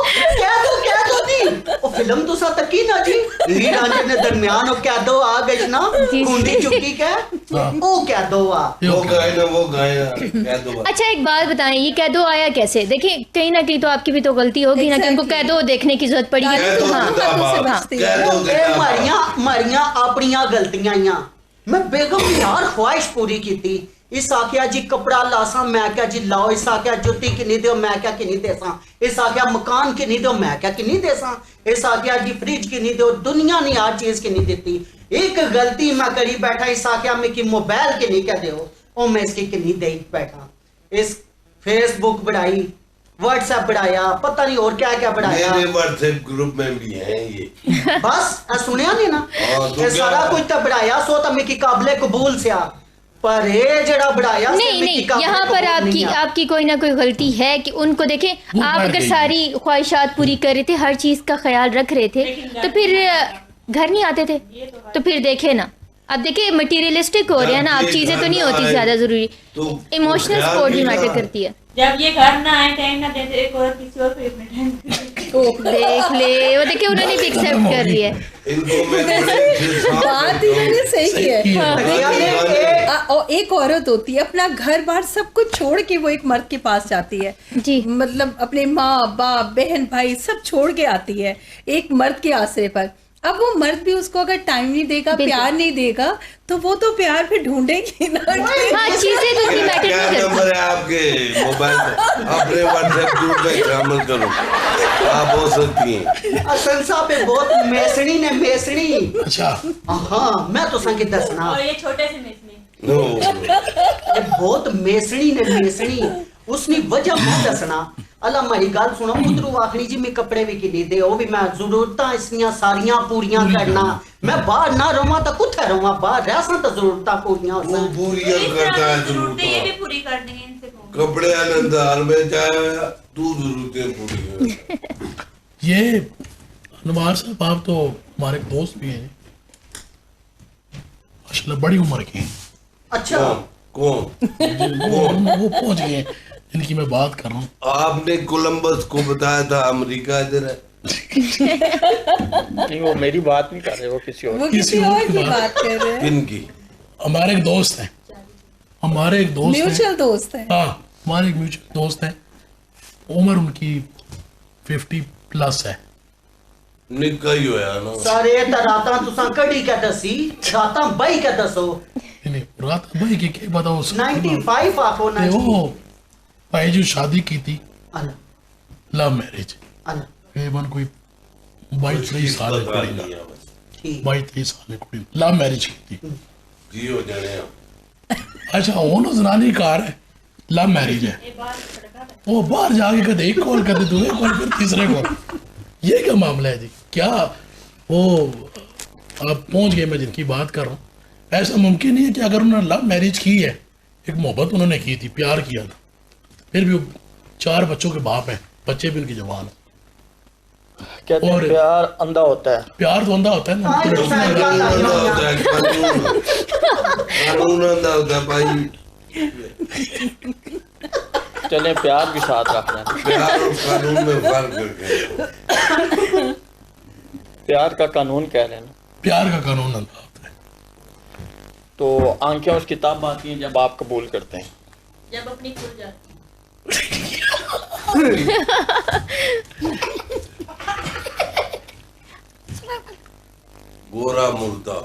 S3: कह दो दी ओ फिल्म तो सा तकी ना जी ही रांझे ने दरमियान ओ कैदो आ गशना
S2: जी।
S3: कुंडी चुकी के ओ कैदो आ
S5: वो गाए ना कह दो।
S2: अच्छा एक बात बताएं, ये कैदो आया कैसे? देखिए कहीं ना कहीं तो आपकी भी तो गलती होगी ना कि उनको
S6: Exactly.
S2: कैदो देखने की जरूरत पड़ी है।
S5: कह दो
S2: हाँ
S5: जिंदाबाद,
S6: हाँ।
S5: कह दो
S3: ए
S5: जिंदाबाद।
S3: मारियां अपनियां गलतियां आइयां। मैं बेगम की हर ख्वाहिश पूरी की। इस आख्या जी कपड़ा लासा, मैं क्या जी लाओ। इस आख्या जुत्ती किन्नी दो, मैं क्या किन्नी देसा। इस आख्या मकान किन्नी दो, मैं क्या किन्नी देसा। इस आख्या जी फ्रिज किन्नी दो, दुनिया ने हर चीज किन्नी देती। एक गलती मैं करी बैठा, इस आख्या में कि मोबाइल किन्नी क्या दो ओ मैं इसकी किन्नी दे बैठा। इस फेसबुक बढ़ाई, व्हाट्सएप बढ़ाया, पता नहीं और क्या क्या बढ़ाया।
S5: मेरे व्हाट्सएप ग्रुप में भी है ये।
S3: बस सुनिया नहीं ना
S5: हाँ, तो
S3: ये
S5: क्या?
S3: सारा कुछ तो बढ़ाया सो तो मिकी काबिले कबूल से आ पर ये जड़ा बढ़ाया
S2: नहीं नहीं यहाँ पर आपकी कोई ना कोई गलती है कि उनको देखें,
S1: वो
S2: आप
S1: मर
S2: अगर
S1: गई।
S2: सारी ख्वाहिशात पूरी कर रहे थे, हर चीज का ख्याल रख रहे थे, तो फिर घर नहीं आते थे। तो फिर देखे ना, अब देखिए मटीरियलिस्टिक हो रहे हैं ना, अब चीजें तो नहीं होती ज्यादा जरूरी,
S5: तो
S2: इमोशनल
S5: ख्याल
S2: सपोर्ट भी
S5: नहीं
S2: मैटर
S5: रहा।
S2: करती है।
S4: जब ये घर ना आए, टाइम ना देते, एक और किसी और को अपने टाइम
S2: देख ले, वो देखिए उन्होंने भी एक्सेप्ट कर लिया है।
S5: इनको मैं बड़े अच्छे से
S6: बात इन्होंने सही है।
S1: की है।
S6: और एक औरत होती है अपना घर बार सब कुछ छोड़ के वो एक मर्द के पास जाती है
S2: जी।
S6: मतलब अपने माँ बाप बहन भाई सब छोड़ के आती है एक मर्द के आसरे पर। अब वो मर्द भी उसको अगर टाइम नहीं देगा,
S2: बिल्कुल।
S6: प्यार नहीं देगा, तो वो तो प्यार फिर ढूंढेगी ना।
S2: हाँ चीजें तो उतनी मैटर
S5: क्या
S2: नहीं करती।
S5: नंबर है आपके मोबाइल में? अपने व्हाट्सएप ग्रुप में शामिल करो, आप हो सकती हैं।
S3: असन साहब ये बहुत मेसणी ने मेसणी।
S1: अच्छा
S3: हाँ मैं तो संगे दसना
S4: और ये छोटे से मिसने
S5: नो
S3: ये बहुत मेसणी ने मेसणी उसनी वजह मैं दसना। अल्लाह मेरी गल सुनो, उधरू आखनी जी मैं कपड़े भी किन्नी दे, वो भी मैं जरूरतां इसनियां सारियां पूरियां करना। मैं बाहर ना रवां तो कुत्थे रवां, बाहर रहसां तो जरूरतां पूरियां
S5: वो
S3: होसन।
S5: पूरियां करता है
S4: जरूरतें ये भी
S5: जरूरत।
S4: पूरी कर देंगे इनसे कौन?
S5: कपड़े अलंदार में जाए तू जरूरतें पूरी कर।
S1: ये अनवार साहब आप तो हमारे एक दोस्त भी हैं माशाल्लाह, बड़ी उम्र के हैं।
S3: अच्छा
S5: कौन
S1: वो पहुंच गए हैं जिनकी मैं बात कर रहा हूँ।
S5: आपने कोलंबस को बताया था अमेरिका इधर है।
S7: नहीं वो मेरी बात नहीं कर रहे, वो किसी और
S6: वो किसी और की बात कर रहे हैं।
S5: किनकी?
S1: हमारे एक दोस्त हैं, हमारे एक दोस्त हैं।
S6: म्यूचुअल दोस्त है।
S1: हाँ हमारे एक म्यूचुअल दोस्त हैं, उम्र उनकी 50+ है।
S5: निक्का ही होया ना।
S3: सारे ते रातां तुसां कड़ी के दसी, रातां बई के दसो।
S1: नहीं रात भाई की बताओ
S3: 95 आखो ना जी।
S1: वो भाई जो शादी की थी
S3: अल्लाह
S1: लव मैरिज,
S3: अल्लाह
S1: करीबन कोई 22-23 साल की कुड़ी,
S3: ठीक
S1: 22-23 साल की कुड़ी लव मैरिज की थी।
S5: जी हो जाने हम।
S1: अच्छा वो जनानी कार है, लव मैरिज है,
S4: ये बात सड़का है।
S1: वो बाहर जाके कदे एक कॉल करते, दूसरे कॉल फिर तीसरे कॉल। ये क्या मामला है जी? क्या वो आप पहुंच गए, मैं जिनकी बात कर रहा हूँ। ऐसा मुमकिन नहीं है कि अगर उन्होंने लव मैरिज की है, एक मोहब्बत उन्होंने की थी, प्यार किया था, फिर भी वो 4 बच्चों के बाप हैं, बच्चे भी उनकी जवान हैं।
S7: कहते हैं
S1: और-
S7: प्यार अंधा होता है।
S1: प्यार तो अंधा होता है ना।
S3: हाँ,
S1: तो
S3: ये सारी
S1: लड़कियां-
S3: बात
S5: कानून होता है, कानून अंधा होता है भाई।
S7: चलें प्यार भी साथ रखना है।
S5: प्यार और कानून में फर्क करके
S7: प्यार का कानून कह रहे हैं ना,
S1: प्यार का कानून अल्लाह होता है।
S7: तो आंखें उस किताब आती हैं जब आप कबूल करते हैं।
S4: जब अपनी खुल जाती
S5: गोरा मुर्दा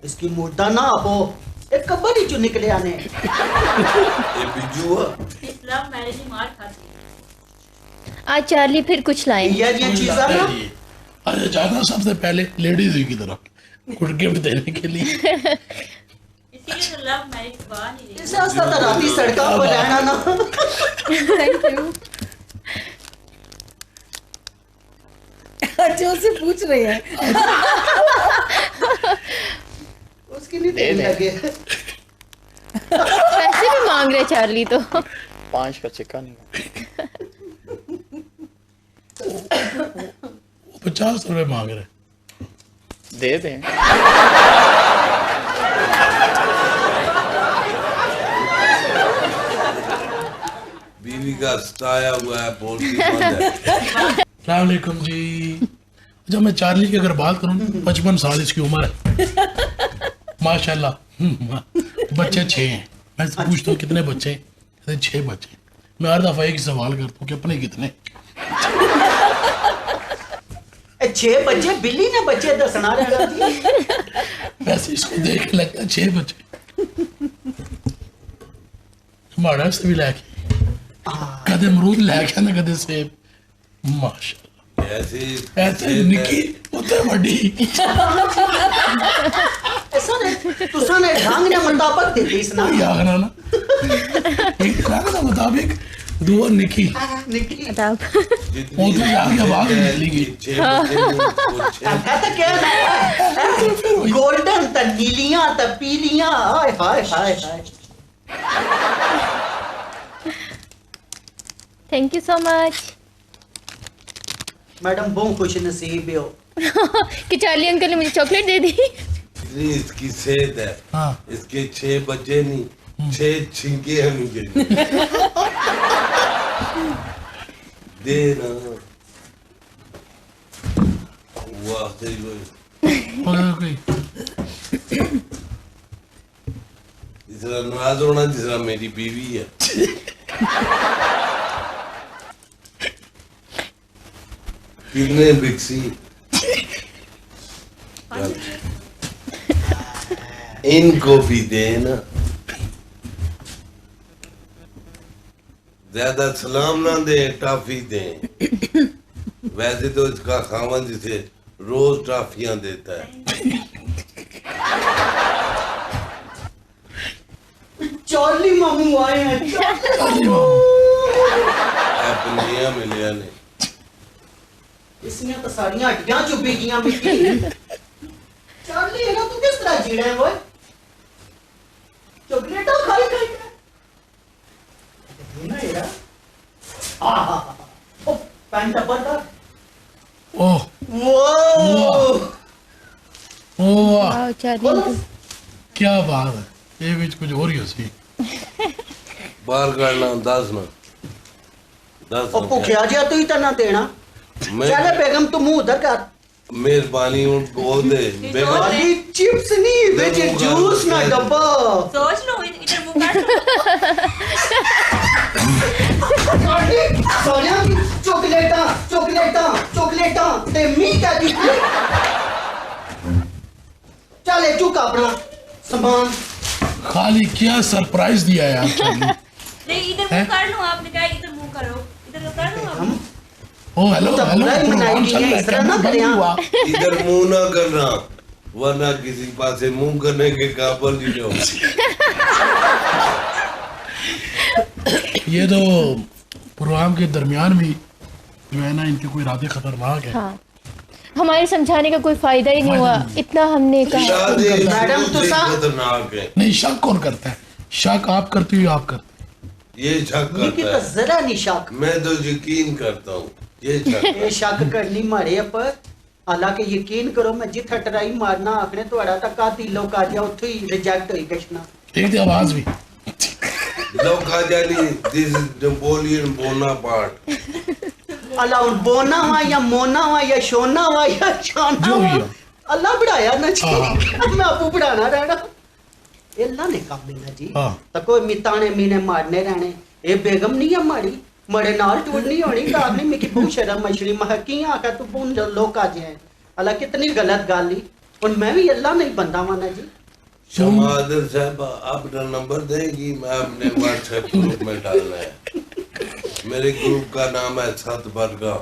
S3: इसकी मुर्दा ना हो एक कबड्डी चो निकले आने
S5: ये बिजू है।
S4: इस्लाम मैरिज ही मार खाती है।
S2: आज चार्ली फिर कुछ लाए।
S3: ये चीज़ा ना
S1: अच्छा जाना सबसे पहले लेडीज की तरफ कुछ गिफ्ट देने के लिए।
S4: इसीलिए तो लव मैरिज बाहर नहीं रही।
S3: इसे आस्ता तो राती सड़का पर रहना ना।
S6: Thank you. जो से पूछ रहे हैं
S3: उसकी नहीं देने लगे।
S2: पैसे भी मांग रहे चार्ली तो।
S7: 5 का सिक्का नहीं।
S1: 50 रुपए मांग रहे।
S7: दे दें।
S5: बीवी का सताया हुआ है, बोलती बंद है।
S1: अस्सलाम वालेकुम जी। अच्छा मैं चार्ली की अगर बात करूँ 55 साल इसकी उम्र है माशाल्लाह। बच्चे 6 हैं। मैं इससे पूछता हूँ कितने बच्चे हैं, कहते 6 बच्चे। मैं हर दफा एक ही सवाल करता हूँ कि अपने कितने।
S3: 6 बच्चे बिल्ली ने बच्चे दसना रहना जी।
S1: वैसे इसको देख के लगता है 6 बच्चे। हमारा से भी लैके कदे अमरूद लैके ना कदे सेब। माशाल्लाह ऐसे निकी उतने बड़ी।
S3: ऐसा ने तुसा ने ढंग ने मुताबिक दे इस ना
S1: आखना ना एक ढंग के मुताबिक दुआ निकी
S3: निकी
S2: बताओ।
S1: वो तो आगे आवाज निकली गई।
S5: 6 बच्चे
S3: ऐसा तो क्या है गोल्डन त नीलियां त पीलियां हाय हाय हाय हाय।
S2: Thank you so much.
S3: Madam बहुत खुश नसीब हो
S2: कि चार्ली अंकल ने मुझे चॉकलेट दे दी।
S5: इतनी इसकी सेहत है।
S1: हाँ
S5: इसके 6 बच्चे नहीं 6 छिंके हैं मुझे। दे ना वाकई
S1: कोई
S5: इस तरह नाराज होना जिस तरह मेरी बीवी है। कितने बिक्सी इनको भी देना, ज्यादा सलाम ना दे, टॉफी दे। वैसे तो इसका खावन जिसे रोज टॉफियां देता है।
S3: चार्ली मामू आए हैं।
S5: अपनिया मिलिया ने
S3: इसने तो सारियां हड्डियां चुभी गईं मिट्टी। चार्ली है ना तू किस तरह जी रहा है वो चॉकलेटा खाई खाई के ना यार। आहा ओ पैंट पर का
S1: ओह
S3: वो
S1: ओह
S2: वाह चार्ली अंकल।
S1: क्या बात है। ये बीच कुछ हो रही हो सी
S5: बाहर काटना 10 ना 10
S3: ओ भूखिया जिया तू ही तो ना देना। चले बेगम तू मुंह उधर कर।
S5: मेहरबानी उन बोल दे बेगम।
S3: वाली चिप्स नहीं विच जूस ना डब्बा।
S4: सोच लो इधर मुंह काट लो।
S3: सारियां चॉकलेटा चॉकलेटा चॉकलेटा ते मी क्या दी। चले चुका अपना सामान।
S1: खाली क्या सरप्राइज दिया है आप चार्ली।
S4: नहीं इधर मुंह काट लो। आपने कहा इधर मुंह करो। इधर कर लो आप।
S1: ओ हेलो
S3: तो
S1: हेलो
S3: बुराई मनाई
S1: प्रोग्राम
S3: गई
S1: चल
S3: है,
S1: रहा
S3: इस तरह ना
S1: है
S3: करें
S1: क्या
S3: आप।
S1: हुआ।
S5: इधर मुंह ना करना वरना किसी पासे मुंह करने के काबल नहीं हो।
S1: ये तो प्रोग्राम के दरमियान भी जो है ना इनके कोई इरादे खतरनाक है।
S2: हाँ हमारे समझाने का कोई फायदा ही नहीं हुआ। इतना हमने कहा।
S5: शादी
S3: मैडम तो सा-
S5: खतरनाक है।
S1: नहीं शक कौन करता है। शक आप करती हो आप करते
S5: ये शक
S3: निकी
S5: करता
S3: तो
S5: है।
S3: जरा नहीं शक।
S5: मैं तो यकीन करता हूँ ये शक
S3: ये शक करनी मारे पर हालांकि यकीन करो मैं जिथे टराई मारना आखने तो अड़ा तक का दिलो का दिया उठो ही रिजेक्ट होई गशना।
S1: एक आवाज भी
S5: लोका जानी दिस इज नेपोलियन बोनापार्ट।
S3: अल्लाह बोना हुआ या मोना हुआ या शोना हुआ या शाना
S1: जो भी
S3: हुआ
S1: हो।
S3: अल्लाह बढ़ाया ना जी
S1: हाँ।
S3: मैं आपको बढ़ाना रहना अल्लाह ने काम लेना जी
S1: हाँ।
S3: तो कोई मिताने मीने मारने रहने ये बेगम नहीं है माड़ी मरे नाल टूटनी होनी कागनी मिकी बहुत शर्म मछली महकी आका तू बुन लोका जे अल्लाह कितनी गलत गाली और मैं भी अल्लाह नहीं बंदा माना जी।
S5: शमादर साहब अपना नंबर देगी, मैं अपने व्हाट्सएप ग्रुप में डालना है। मेरे ग्रुप का नाम है सत बरगा।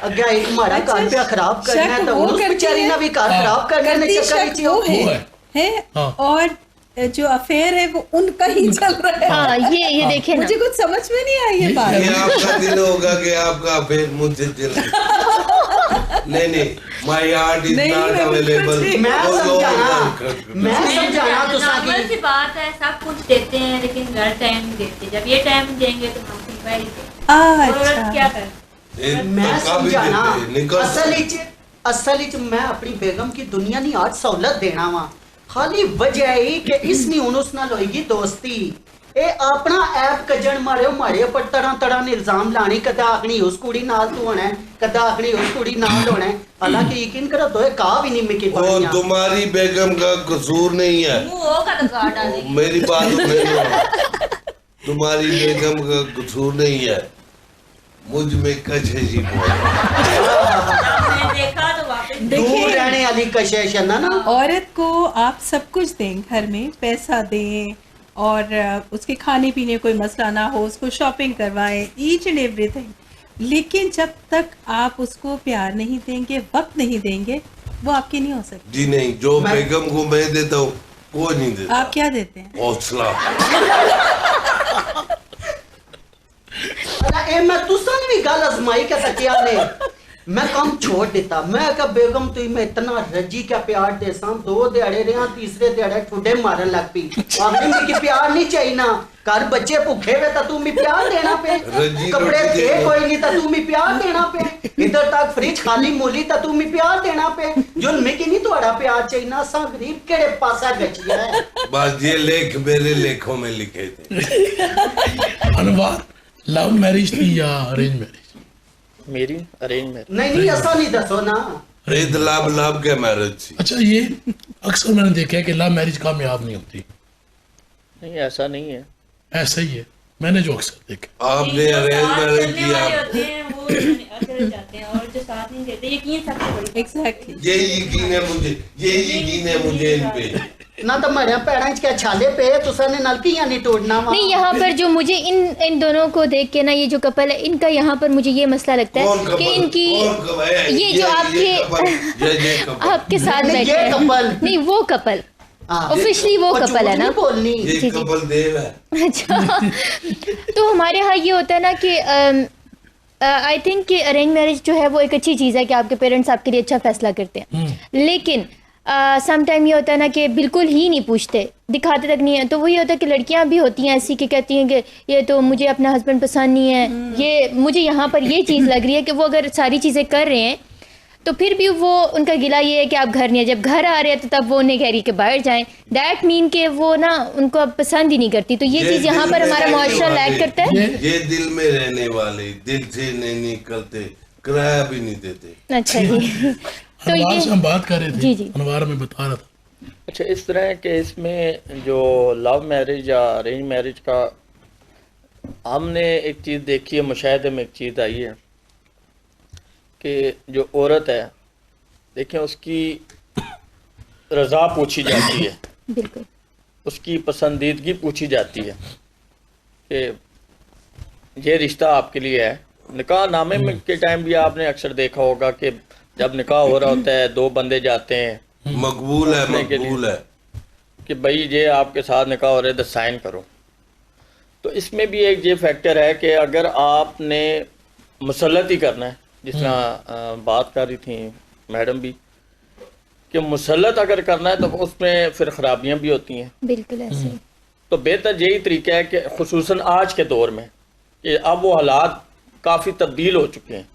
S3: अग्गा एक हमारा
S6: अच्छा,
S3: घर पे खराब करना है
S6: शक
S3: तो
S6: वो
S3: उस
S6: करती
S3: बेचारी
S6: है।
S3: ना भी घर खराब करने ने
S6: करती
S3: चक्कर
S6: शक
S3: में
S6: वो
S1: वो है।
S6: है
S1: हाँ।
S6: और जो अफेयर है वो उनका ही चल रहा है।
S2: हाँ ये देखे ना,
S6: मुझे कुछ समझ में नहीं आई ये बात।
S5: ये आपका दिल होगा कि आपका फिर मुझसे चल नहीं माय हार्ट इज
S6: नहीं,
S5: नॉट
S6: मैं
S5: अवेलेबल।
S6: बिल्कुल
S3: मैं समझाना मैं समझाना तो
S4: नॉर्मल सी
S3: साकी
S4: बात है, सब कुछ देते हैं लेकिन हर टाइम नहीं देते। जब ये टाइम देंगे तो हम सिंपल औरत क्या
S6: अच्छा,
S4: कर
S3: मैं समझाना
S5: निकल
S3: असल विच मैं अपनी बेगम की दुनिया नी आज सहूलत देना वा खाली वजह है कि इसनी हुन उस नाल होएगी दोस्ती ए अपना ऐप कजन मारे पर तरह तरह ने इल्जाम लाने कदा आखनी उस कुड़ी नाल तू होना है कदा आखनी उस कुड़ी नाल होना है हालांकि यकीन करो दोए का भी नहीं मिकी
S5: और
S3: बानिया
S5: तुम्हारी बेगम का कसूर नहीं है।
S4: वो का तो गाड़ डालेगी।
S5: मेरी बात सुनो, तुम्हारी बेगम का कसूर नहीं है, मुझ में कशिश ही बहुत।
S4: मैंने देखा तो वापस
S3: दूर रहने वाली कशिश है ना
S6: औरत को आप सब कुछ दें, घर में पैसा दें और उसके खाने पीने कोई मसला ना हो, उसको शॉपिंग करवाएं, ईच एंड एवरीथिंग, लेकिन जब तक आप उसको प्यार नहीं देंगे, वक्त नहीं देंगे, वो आपकी नहीं हो सकती।
S5: जी नहीं, जो बेगम को मैं देता हूँ वो नहीं देता।
S6: आप क्या देते हैं?
S5: हौसला।
S3: ए मैं तुसा ने भी गल आजमाई क्या सकिया ने मैं काम छोड़ देता मैं कहा बेगम तू मैं इतना रजी क्या प्यार दे सां 2 दिहाड़े रहा तीसरे दिहाड़े ठुडे मारन लग पी आखिर मिकी प्यार नहीं चाहिए ना घर बच्चे भूखे वे ता तू मी प्यार देना पे
S5: रजी
S3: कपड़े
S5: रोटी
S3: थे
S5: देना।
S3: कोई नहीं ता तू मी प्यार देना पे इधर तक फ्रिज खाली मूली ता तू मी प्यार देना पे जो मिकी नहीं तोड़ा प्यार चाहिए ना सा गरीब केड़े पासा गचिया है
S5: बस ये लेख मेरे लेखों में लिखे थे।
S1: अनवार लव मैरिज थी या अरेंज मैरिज?
S7: मेरी अरेंज मैरिज।
S3: नहीं ऐसा नहीं दसो ना
S5: रेत लाभ के मैरिज थी।
S1: अच्छा, ये अक्सर मैंने देखा है कि लव मैरिज कामयाब नहीं होती।
S7: नहीं ऐसा नहीं है,
S1: ऐसा ही है, मैंने जो अक्सर देखा।
S5: आपने
S4: जो
S5: अरेंज
S4: साथ
S5: मैरिज
S4: चलने
S5: किया,
S4: वाले होते हैं वो अकेले जाते हैं और जो साथ नहीं देते यकीन सबसे बड़ी
S6: एग्जैक्टली।
S5: ये यकीन है मुझे इन पे।
S3: ना तो मेरे पैरों क्या छाले पे तुसा ने नलकियां नहीं तोड़ना वा
S2: नहीं यहाँ पर जो मुझे इन दोनों को देख के ना, ये जो कपल है इनका यहाँ पर मुझे ये मसला लगता
S5: कौन
S2: है
S5: कपल?
S2: कि इनकी
S5: कौन कपल? ये
S2: ये जो आपके
S5: ये कपल।
S2: आपके साथ
S3: नहीं,
S2: बैठे
S3: ये
S2: हैं,
S3: कपल।
S2: नहीं वो कपल
S3: हाँ।
S2: ऑफिशियली वो
S3: और
S2: कपल है
S3: झूठ
S2: ना।
S3: नहीं बोलनी
S5: ये
S2: जी, जी।
S5: कपल देव है।
S2: अच्छा तो हमारे यहाँ ये होता है ना कि आई थिंक कि अरेंज मैरिज जो है वो एक अच्छी चीज़ है कि आपके पेरेंट्स आपके लिए अच्छा फैसला करते हैं, लेकिन सम टाइम ये होता है ना कि बिल्कुल ही नहीं पूछते, दिखाते तक नहीं है। तो वही होता है कि लड़कियां भी होती हैं ऐसी कि कहती हैं कि ये तो मुझे अपना हस्बैंड पसंद नहीं है, ये मुझे यहाँ पर ये चीज़ लग रही है कि वो अगर सारी चीज़ें कर रहे हैं तो फिर भी वो उनका गिला ये है कि आप घर नहीं है। जब घर आ रहे हैं तो तब वो उन्हें कह रही है कि बाहर जाएं, दैट मीन कि वो ना उनको अब पसंद ही नहीं करती। तो ये चीज़ यहाँ
S5: दिल
S2: पर
S5: में
S2: हमारा
S5: रहने
S2: मुआशरा
S5: वाले,
S2: लैग करता है।
S5: ये दिल में रहने वाले दिल से नहीं निकलते, किराया भी नहीं देते।
S2: अच्छा जी तो
S1: अनवार से हम बात कर रहे थे।
S2: जी, जी।
S1: अनवार में बता रहा था।
S7: अच्छा इस तरह के इसमें जो लव मैरिज या अरेंज मैरिज का हमने एक चीज़ देखी है, मुशाहिदे में एक चीज़ आई है कि जो औरत है देखिए उसकी रज़ा पूछी जाती है,
S2: बिल्कुल
S7: उसकी पसंदीदगी पूछी जाती है कि ये रिश्ता आपके लिए है। निकाह नामे में के टाइम भी आपने अक्सर देखा होगा कि जब निकाह हो रहा होता है 2 बंदे जाते हैं
S5: मकबूल है,
S7: के लिए।
S5: मकबूल है
S7: कि भाई ये आपके साथ निकाह हो रहा है तो साइन करो। तो इसमें भी एक ये फैक्टर है कि अगर आपने मुसल्लत ही करना है, जिस तरह बात कर रही थी मैडम भी कि मुसल्लत अगर करना है तो उसमें फिर ख़राबियाँ भी होती हैं।
S2: बिल्कुल ऐसे ही।
S7: तो बेहतर यही तरीका है कि खुसूसन आज के दौर में कि अब वो हालात काफ़ी तब्दील हो चुके हैं।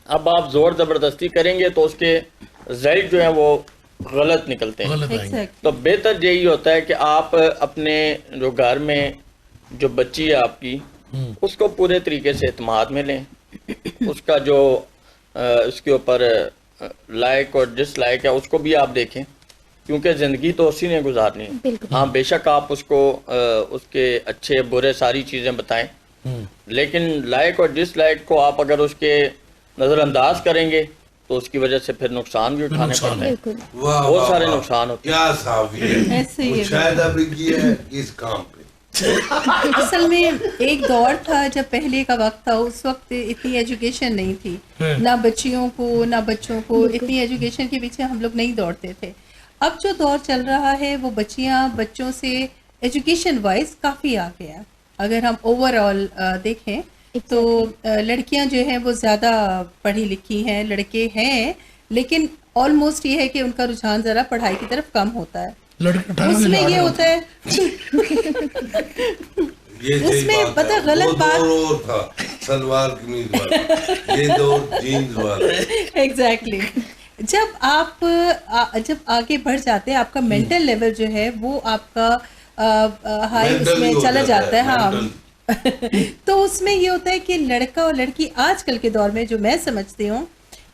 S7: अब आप ज़ोर ज़बरदस्ती करेंगे तो उसके रिजल्ट जो हैं वो गलत निकलते हैं।
S1: गलत आएंगे।
S6: एग्जैक्ट
S7: तो बेहतर यही होता है कि आप अपने जो घर में जो बच्ची है आपकी, उसको पूरे तरीके से एतमाद में लें। उसका जो उसके ऊपर लाइक और डिसलाइक है उसको भी आप देखें, क्योंकि ज़िंदगी तो उसी ने गुजारनी है।
S2: बिल्कुल।
S7: हाँ, बेशक आप उसको उसके अच्छे बुरे सारी चीज़ें बताएं, लेकिन लाइक और डिसलाइक को आप अगर उसके नज़रअंदाज करेंगे तो उसकी वजह से फिर नुकसान भी उठाने
S1: नुकसान
S7: पड़ते हैं।
S2: बिल्कुल।
S5: वाह
S7: बहुत
S5: वाह,
S7: सारे
S5: वाह।
S7: नुकसान होते
S5: क्या साफी है।
S6: ऐसे ही है।
S5: शायद अभी किया है इस काम पे।
S6: असल में एक दौर था जब पहले का वक्त था, उस वक्त इतनी एजुकेशन नहीं थी, ना बच्चियों को ना बच्चों को, इतनी एजुकेशन के पीछे हम लोग नहीं दौड़ते थे। अब जो दौर चल रहा है वो बच्चियां बच्चों से एजुकेशन वाइज काफ़ी आगे हैं। अगर हम ओवरऑल देखें तो लड़कियां जो हैं वो ज़्यादा पढ़ी लिखी हैं, लड़के हैं, लेकिन ऑलमोस्ट ये है कि उनका रुझान ज़रा पढ़ाई की तरफ कम होता है।
S1: लड़के 18 से
S6: उसमें
S1: जा
S6: ये
S1: रहे
S6: होता है
S5: ये सही
S6: उसमें
S5: बात
S6: पता
S5: है।
S6: गलत
S5: वो
S6: बात-
S5: दौर और था सलवार कमीज वाला, ये दौर जीन्स वाला।
S6: एग्जैक्टली जब आप जब आगे बढ़ जाते हैं आपका मेंटल लेवल जो है वो आपका हाई
S5: Mentally
S6: उसमें
S5: हो
S6: चला जाता है। हाँ
S5: mentally।
S6: तो उसमें ये होता है कि लड़का और लड़की आजकल के दौर में जो मैं समझती हूँ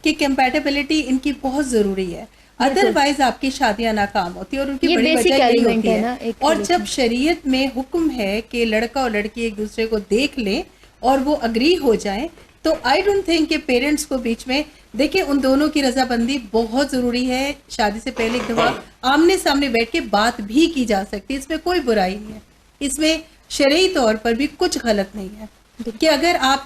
S6: कि कंपैटिबिलिटी इनकी बहुत ज़रूरी है, अदरवाइज आपकी शादियां नाकाम होती है। और उनकी
S2: ये
S6: बड़ी
S2: basic
S6: वजह यही
S2: element
S6: होती
S2: है ना,
S6: है।
S2: एक
S6: और
S2: तरीके
S6: जब शरीयत में हुक्म है कि लड़का और लड़की एक दूसरे को देख लें और वो अग्री हो जाएं, तो आई डोंट थिंक कि पेरेंट्स को बीच में देखिए, उन दोनों की रजामंदी बहुत ज़रूरी है। शादी से पहले एक दफ़ा आमने सामने बैठ के बात भी की जा सकती है, इसमें कोई बुराई नहीं है, इसमें शरई तौर पर भी कुछ गलत नहीं है कि अगर आप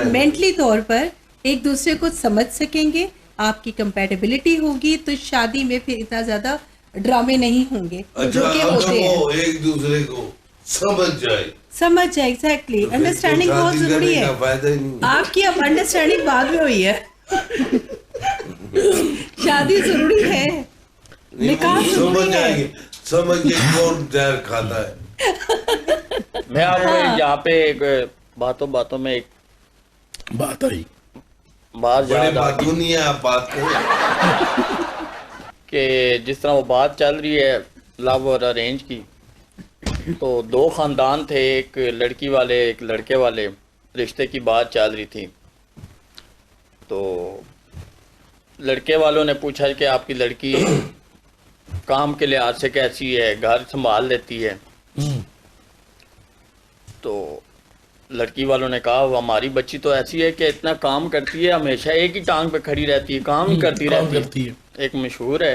S6: मेंटली तौर पर एक दूसरे को समझ सकेंगे, आपकी कंपैटिबिलिटी होगी, तो शादी में फिर इतना ज्यादा ड्रामे नहीं होंगे जो
S5: अच्छा,
S6: कि
S5: अगर
S6: होते हैं।
S5: वो एक दूसरे को समझ जाए
S6: एग्जैक्टली,
S5: तो फिर
S6: अंडरस्टैंडिंग
S5: तो
S6: बहुत
S5: शादी
S6: जरूरी
S5: करने
S6: है।
S5: का फायदा ही नहीं।
S6: आपकी अब अंडरस्टैंडिंग बाद में हुई है शादी जरूरी है,
S5: नहीं,
S6: निकाह
S5: वो समझ
S6: जरूरी है।
S5: जाएंगे, समझ के कौन जहर खाता है।
S7: मैं आपको यहाँ पे एक बातों में एक
S1: बात आई।
S7: बात
S5: बड़े
S7: याद आ गई
S5: बातों नहीं है, आप बात करो।
S7: कि जिस तरह वो बात चल रही है लव और अरेंज की, तो दो ख़ानदान थे, एक लड़की वाले एक लड़के वाले, रिश्ते की बात चल रही थी। तो लड़के वालों ने पूछा कि आपकी लड़की काम के लिहाज से कैसी है, घर संभाल लेती है? तो लड़की वालों ने कहा वो हमारी बच्ची तो ऐसी है कि इतना काम करती है, हमेशा एक ही टांग पे खड़ी रहती है, काम ही करती रहती है। एक मशहूर है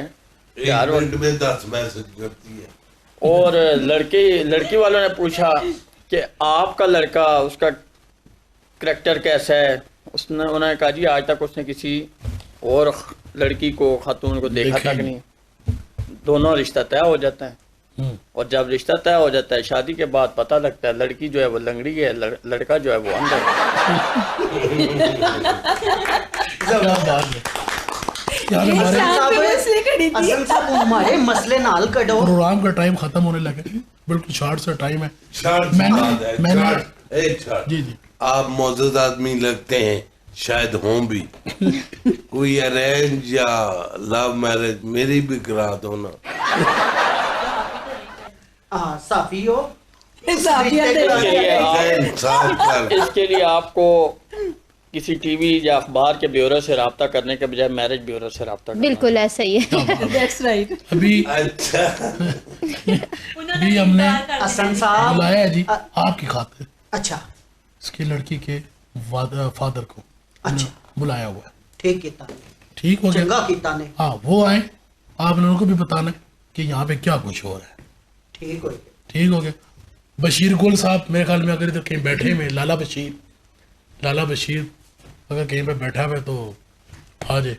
S5: एक मिनट में 10 मैसेज करती है।
S7: और लड़की वालों ने पूछा कि आपका लड़का, उसका करैक्टर कैसा है? उन्होंने कहा जी आज तक उसने किसी और लड़की को, खातून को देखा तक नहीं। दोनों रिश्ता तय हो जाता है, और जब रिश्ता तय हो जाता है शादी के बाद पता लगता है लड़की जो है वो लंगड़ी है, लड़का जो है वो अंदर है।
S1: क्या बात है यार, हमारे
S3: असल साहब हमारे मसले नाल कढो।
S1: प्रोग्राम का टाइम खत्म होने लगे, बिल्कुल शॉर्ट सा टाइम है। जी जी,
S5: आप मौजूद आदमी लगते हैं, शायद हों भी। कोई अरेंज या लव मैरिज मेरी भी करा दो ना।
S3: साफी हो
S7: इसके लिए आपको किसी टीवी या अखबार के ब्यूरो से रब्ता करने के बजाय मैरिज ब्यूरो से रब्ता करना।
S2: बिल्कुल ऐसा ही है।
S6: That's right.
S1: अभी
S5: अच्छा,
S1: अभी हमने
S3: हसन साहब
S1: बुलाया है जी आपकी खातिर,
S3: अच्छा
S1: इसकी लड़की के फादर को
S3: अच्छा
S1: बुलाया हुआ है।
S3: ठीक किता,
S1: ठीक हो
S3: चंगा
S1: गया।
S3: किता ने,
S1: हाँ वो आए, आप लोगों को भी बताना कि यहाँ पे क्या कुछ हो रहा है।
S3: ठीक हो गया।
S1: ठीक हो गया। बशीर गुल साहब मेरे ख्याल में अगर इधर कहीं बैठे हुए, लाला बशीर अगर कहीं पे बैठा हुआ तो आ जाए।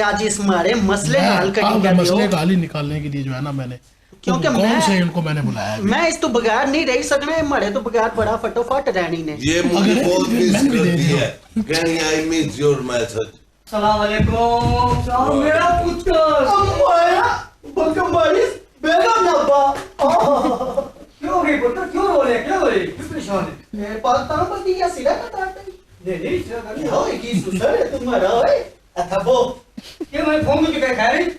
S3: आज इस हमारे मसले नाल कटिंग
S1: मसले का हल ही निकालने के लिए जो है ना, मैंने
S3: क्योंकि
S1: कौन से इनको मैंने बुलाया है।
S3: मैं इस तो बगैर नहीं रह सकने, हमारे तो बगैर बड़ा फटोफट रहनी ने।
S5: ये मुझे बहुत मिस करती है। कहनी आई मिस योर मैसेज।
S8: सलाम अलैकुम। मेरा पुत्र
S3: बेगम नब्बा
S8: क्यों हो गई पुत्र, क्यों रो रहे, क्यों हो रही, क्यों परेशान है?
S3: मेरे पास तां बदी या सिरा का ताट नहीं।
S8: नहीं नहीं
S3: क्या हो की सुसर है तुम्हारा ओए? अच्छा वो
S8: ये मैं फोन में क्या कह रही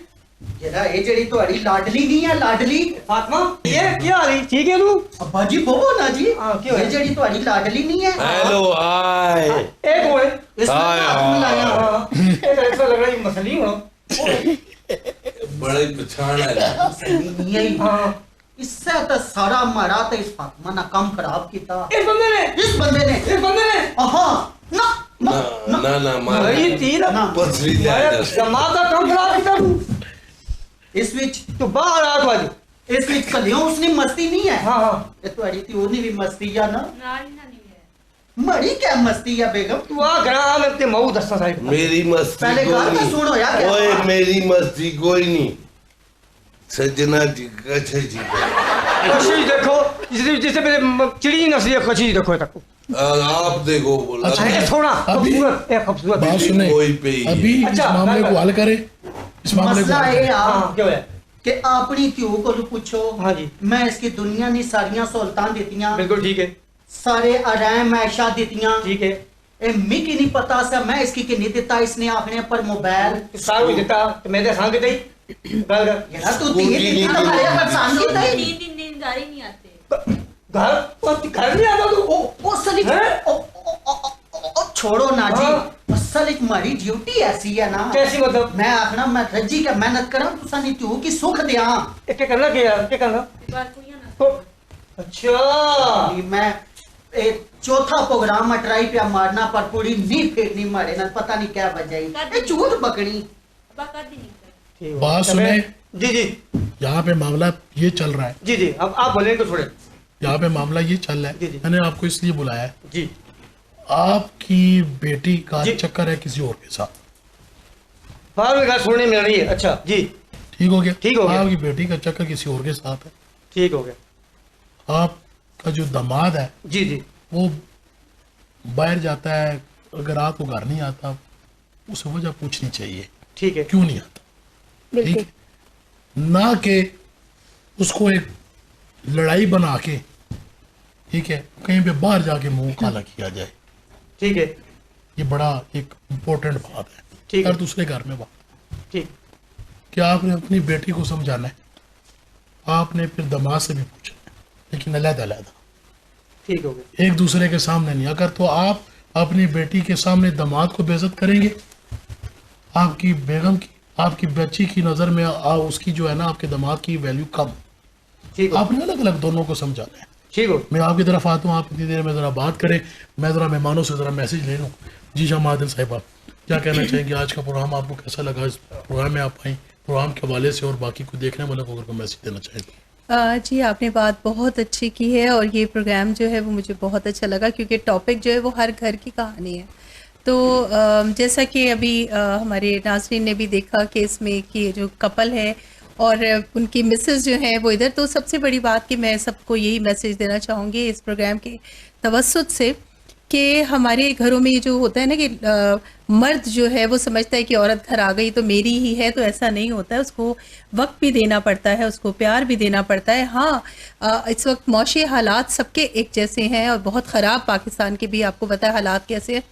S3: ਜਿਹੜਾ ਇਹ ਜਿਹੜੀ ਤੁਹਾਡੀ ਲਾਡਲੀ ਨਹੀਂ ਹੈ ਲਾਡਲੀ
S8: फातिमा ये क्या आ रही ठीक है तू
S3: ਅੱਬਾ ਜੀ ਬੋਲੋ ਨਾ ਜੀ
S8: ਹਾਂ, ਕੀ ਹੋਇਆ?
S3: ਇਹ ਜਿਹੜੀ ਤੁਹਾਡੀ ਲਾਡਲੀ ਨਹੀਂ ਹੈ
S5: हेलो हाय
S8: एक कौन है
S3: ਇਸ ਨੇ
S5: ਹਾਏ,
S3: ਹੱਥ ਮਿਲਾਇਆ
S8: हाँ, ये ऐसा लग रहा है मसली हो
S5: बड़े पछाण है
S3: नहीं आई
S8: हाँ
S3: इससे तो सारा मारा तो इस फातिमा ने काम खराब किया
S8: इस बंदे ने
S3: इस बंदे ने
S8: इस बंदे ने
S3: आहा ना
S5: ना ना ना मार
S8: भाई तीन
S3: ना
S5: पथरी ले आ जा
S8: जमात का काम खराब किया तू
S3: इस विच
S8: तू बाहर आ तू आज
S3: इस विच कलियों उसने मस्ती नहीं है
S8: हाँ हाँ
S3: ये तुम्हारी थी ओनी भी मस्ती या ना
S4: नाल ना नहीं है
S3: मड़ी क्या मस्ती है बेगम
S8: तू आ घर आ मैं ते मऊ दस्ता साहिब
S5: मेरी मस्ती
S3: पहले
S5: कोई
S3: गाल तो
S5: नहीं।
S3: सुनो यार क्या
S5: ओए मेरी मस्ती कोई नहीं सजना जी कच्छे जी का।
S8: कशी देखो जिसे मेरे चिड़ी नस्ली है कशी देखो तक
S5: आप देखो बोला
S1: अच्छा,
S8: अरे थोड़ा
S1: अभी-
S8: खूबसूरत है खूबसूरत
S1: बात सुने
S5: कोई पे ही
S1: अभी इस
S8: अच्छा,
S1: मामले को हल करें इस मामले को
S3: मसला
S1: हल
S3: ये
S1: करें।
S3: आ
S8: हाँ क्या है
S3: कि अपनी क्यों को पूछो
S8: हाँ जी
S3: मैं इसकी दुनिया ने सारियां सहूलतां दित्तियां
S8: बिल्कुल ठीक है
S3: सारे आराम ऐशा दित्तियां
S8: ठीक है
S3: ए मिकी नहीं पता सा मैं इसकी कि नहीं दिता इसने आखने पर मोबाइल
S8: तू सारू देता तो मैं दे सांग दे गल कर
S3: यार तू
S5: स्कूटी
S3: तीन
S5: नहीं
S3: दिन
S5: दी।
S3: हमारे पर सांगी
S4: तीन
S3: नहीं
S4: दिन नींदारी नहीं आते
S8: घर घर नहीं आता तू
S3: ओ सली
S8: हैं?
S3: ओ छोड़ो ना जी
S8: हाँ।
S3: असल एक मारी ड्यूटी ऐसी है ना
S8: कैसी मतलब
S3: मैं आखना मैं रजी का मेहनत करा तुसा नहीं तू की सुख दिया
S8: क्या करना क्या करना
S4: बात कोई ना
S8: तो अच्छा
S3: मैं ए चौथा प्रोग्राम में ट्राई पे मारना पर पूरी नहीं फेरनी मारे ना पता नहीं क्या वजह है ए झूठ बकनी
S4: बात नहीं कर
S8: ठीक
S1: बात
S8: है।
S1: सुने।
S8: जी जी
S1: यहाँ पे मामला ये चल रहा है
S8: जी जी अब आप बोलें तो थोड़े
S1: यहाँ पे मामला ये चल रहा
S8: जी,
S1: है
S8: जी।
S1: मैंने आपको इसलिए बुलाया है
S8: जी
S1: आपकी बेटी का
S8: जी।
S1: चक्कर है किसी और के साथ
S8: बाहर में घर छोड़ने मिल रही है अच्छा जी
S1: ठीक हो गया
S8: ठीक हो गया।
S1: आपकी बेटी का चक्कर किसी और के साथ है
S8: ठीक हो गया
S1: आपका जो दामाद है
S8: जी जी
S1: वो बाहर जाता है अगर रात को घर नहीं आता उसे वजह पूछनी चाहिए
S8: ठीक है
S1: क्यों नहीं आता ठीक
S2: बिल्कुल
S1: है? ना कि उसको एक लड़ाई बना के ठीक है कहीं पे बाहर जाके मुंह काला किया जाए
S8: ठीक है
S1: ये बड़ा एक इम्पोर्टेंट बात है
S8: ठीक है।
S1: हर दूसरे घर में बात
S8: ठीक
S1: कि आपने अपनी बेटी को समझाना है आपने फिर दामाद से भी पूछना है लेकिन अलग-अलग
S8: ठीक हो गया
S1: एक दूसरे के सामने नहीं अगर तो आप अपनी बेटी के सामने दामाद को बेइज्जत करेंगे आपकी बेगम की आपकी बच्ची की नज़र में उसकी जो है ना आपके दामाद की वैल्यू कम
S8: ठीक हो
S1: आपने अलग अलग दोनों को समझाना है
S8: ठीक हो
S1: मैं आपकी तरफ आता हूँ आप इतनी देर में ज़रा बात करें मैं ज़रा मेहमानों से ज़रा मैसेज ले लूँ जी शाह मादिल साहिबा क्या कहना चाहेंगे आज का प्रोग्राम आपको कैसा लगा इस प्रोग्राम में आप आई प्रोग्राम के हवाले से और बाकी को देखने वालों को अगर कोई मैसेज देना चाहेंगे
S6: जी आपने बात बहुत अच्छी की है और ये प्रोग्राम जो है वो मुझे बहुत अच्छा लगा क्योंकि टॉपिक जो है वो हर घर की कहानी है तो जैसा कि अभी हमारे नाज़रीन ने भी देखा कि इसमें कि जो कपल है और उनकी मिसेस जो है वो इधर तो सबसे बड़ी बात कि मैं सबको यही मैसेज देना चाहूँगी इस प्रोग्राम के तवस्सुत से कि हमारे घरों में ये जो होता है ना कि मर्द जो है वो समझता है कि औरत घर आ गई तो मेरी ही है तो ऐसा नहीं होता है उसको वक्त भी देना पड़ता है उसको प्यार भी देना पड़ता है हाँ इस वक्त मौशी हालात सबके एक जैसे हैं और बहुत ख़राब पाकिस्तान के भी आपको पता है हालात कैसे हैं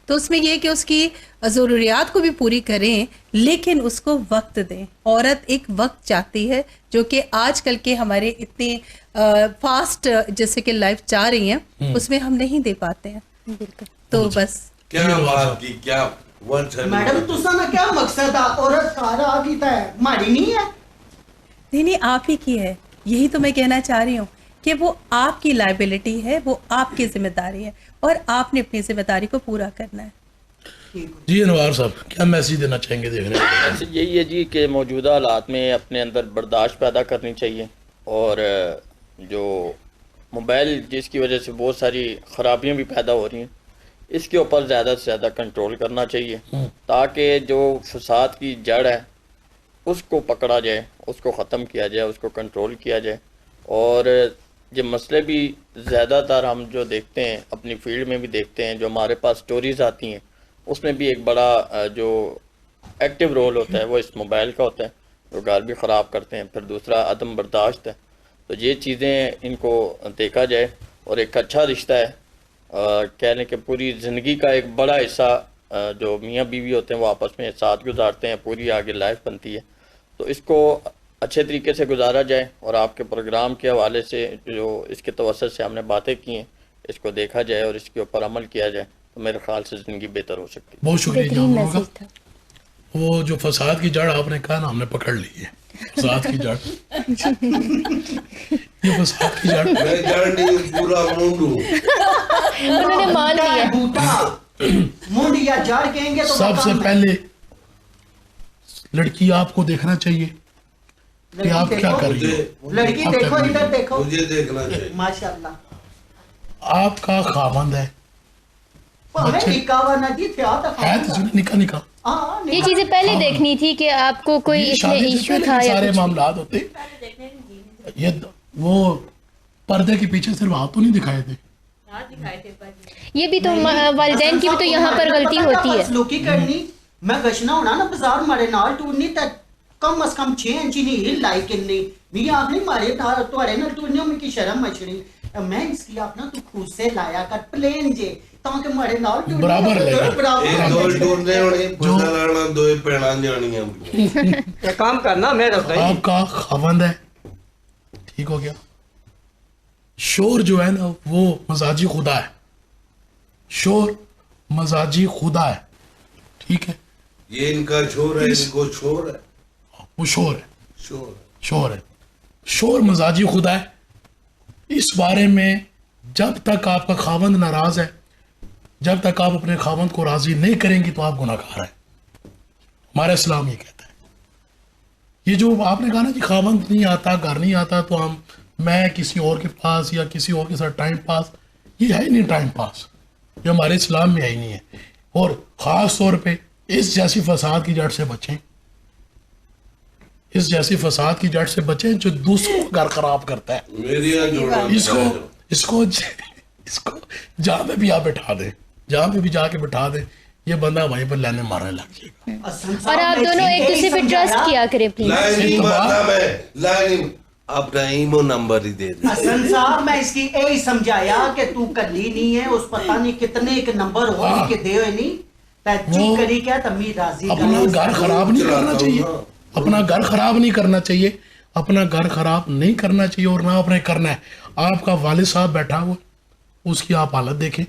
S6: तो उसमें ये कि उसकी ज़रूरियात को भी पूरी करें लेकिन उसको वक्त दें औरत एक वक्त चाहती है जो कि आजकल के हमारे इतने फास्ट जैसे कि लाइफ जा रही है उसमें हम नहीं दे पाते हैं
S2: बिल्कुल
S6: तो बस
S5: क्या बात की क्या वचन
S3: मैडम तुसा ना क्या मकसद है औरत सारा आ गई है मारी नहीं है
S6: नहीं आप ही की है यही तो मैं कहना चाह रही हूँ कि वो आपकी लाइबिलिटी है वो आपकी जिम्मेदारी है और आपने अपनी जिम्मेदारी को पूरा करना है
S1: जी अनवार साहब क्या मैसेज देना चाहेंगे देखने वालों को?
S7: यही है जी कि मौजूदा हालात में अपने अंदर बर्दाश्त पैदा करनी चाहिए और जो मोबाइल जिसकी वजह से बहुत सारी ख़राबियाँ भी पैदा हो रही हैं इसके ऊपर ज़्यादा से ज़्यादा कंट्रोल करना चाहिए ताकि जो फसाद की जड़ है उसको पकड़ा जाए उसको ख़त्म किया जाए उसको कंट्रोल किया जाए और ये मसले भी ज़्यादातर हम जो देखते हैं अपनी फील्ड में भी देखते हैं जो हमारे पास स्टोरीज़ आती हैं उसमें भी एक बड़ा जो एक्टिव रोल होता है वो इस मोबाइल का होता है जो घर भी ख़राब करते हैं फिर दूसरा अदम बर्दाश्त है तो ये चीज़ें इनको देखा जाए और एक अच्छा रिश्ता है कह लें कि पूरी ज़िंदगी का एक बड़ा हिस्सा जो मियाँ बीवी होते हैं वो आपस में साथ गुजारते हैं, पूरी आगे लाइफ बनती है। तो इसको अच्छे तरीके से गुजारा जाए और आपके प्रोग्राम के हवाले से जो इसके तवसत से हमने बातें की हैं इसको देखा जाए और इसके ऊपर अमल किया जाए तो मेरे ख्याल से ज़िंदगी बेहतर हो सकती है।
S1: बहुत शुक्रिया
S2: बेहतरीन
S1: जान
S2: मैसेज था।
S1: वो जो फसाद की जड़ आपने कहा ना, हमने पकड़ ली है फसाद की जड़। ये फसाद की जड़
S5: मैं जड़ नहीं, पूरा मुंड हूँ।
S2: उन्होंने मान लिया।
S3: बूटा मुंड या जड़ कहेंगे तो
S1: सबसे
S3: मकान है।
S1: पहले लड़की आपको देखना चाहिए कि
S3: लड़की
S1: आप क्या
S3: देखो,
S1: कर रही हो।
S3: लड़की
S1: आप
S3: देखो,
S1: क्या कर
S3: इधर
S1: रही
S3: देखो,
S5: मुझे देखना चाहिए।
S3: माशाल्लाह।
S1: आपका खावंद है,
S3: भावे
S1: बच्चे-
S3: निकाह वा नदी थे आ तो
S1: है तो सुनिए, निका निका
S3: हां
S2: ये चीजें पहले देखनी थी कि आपको कोई
S1: ये
S2: इसमें
S1: शादी से
S2: इशू
S1: पहले
S2: था
S1: के
S2: या
S1: सारे
S2: कुछ।
S1: मामलात होते।
S4: पहले देखने नहीं जी,
S1: ये वो पर्दे के पीछे सिर्फ हाथ तो नहीं दिखाए थे।
S4: हाथ दिखाए थे पर
S2: ये भी तो वालिदैन की भी तो यहाँ पर गलती होती है।
S3: सलूकी करनी मैं गशना होना ना बाजार मारे नाल टूरनी ते कम अज कम 6 इंच नहीं हिल लाई किन्नी मी आप नहीं मारे तुम्हारे ना टूरने में की शर्म मछड़ी मैं इसकी अपना तू खुद से लाया कर प्लेन जे ताकि मारे नाल टूरनी
S1: बराबर लेगा।
S5: एक दो टूरने होने फुला लाना, दो पहना जानी है।
S8: ये काम करना मैं रख रही
S1: आपका खावंद है, ठीक हो गया। शोर जो है ना वो मजाजी खुदा है, शोर मजाजी खुदा है, ठीक है।
S5: ये इनका शोर है, इनको शोर है,
S1: वो शोर है,
S5: शोर है।
S1: शोर है, शोर मजाजी खुदा है। इस बारे में जब तक आपका खावंद नाराज है, जब तक आप अपने खावंद को राजी नहीं करेंगी तो आप गुनाहगार हैं। हमारा इस्लाम ये कहता है। ये जो आपने कहा ना कि खावंद नहीं आता, घर नहीं आता तो हम मैं किसी और के पास या किसी और के साथ टाइम पास, ये है ही नहीं टाइम पास, ये हमारे इस्लाम में है ही नहीं है। और ख़ास तौर पे इस जैसी फसाद की जड़ से बचें, इस जैसी फसाद की जड़ से बचें जो दूसरों का घर खराब करता है।
S5: मेरी यहाँ जोड़ा
S1: इसको इसको इसको जहाँ पे भी आप बैठा दें, जहाँ पे भी जाके बैठा दें, ये बंदा वहीं पर लेने मारने लग जाएगा।
S2: और आप दोनों एक दूसरे पे ट्रस्ट किया करें प्लीज।
S5: लाइन मारता मैं, लाइन अपना ईमो नंबर ही दे दे।
S3: हसन साहब मैं इसकी यही समझाया कि तू कली नहीं है, उस पता नहीं कितने के नंबर हो
S1: हाँ।
S3: के दे नहीं ची
S1: वो
S3: करी क्या तम्मी राजी
S1: अपना घर खराब नहीं करना चाहिए, अपना घर खराब नहीं करना चाहिए, अपना घर खराब नहीं करना चाहिए और ना अपने करना है। आपका वालिद साहब बैठा हुआ, उसकी आप हालत देखें।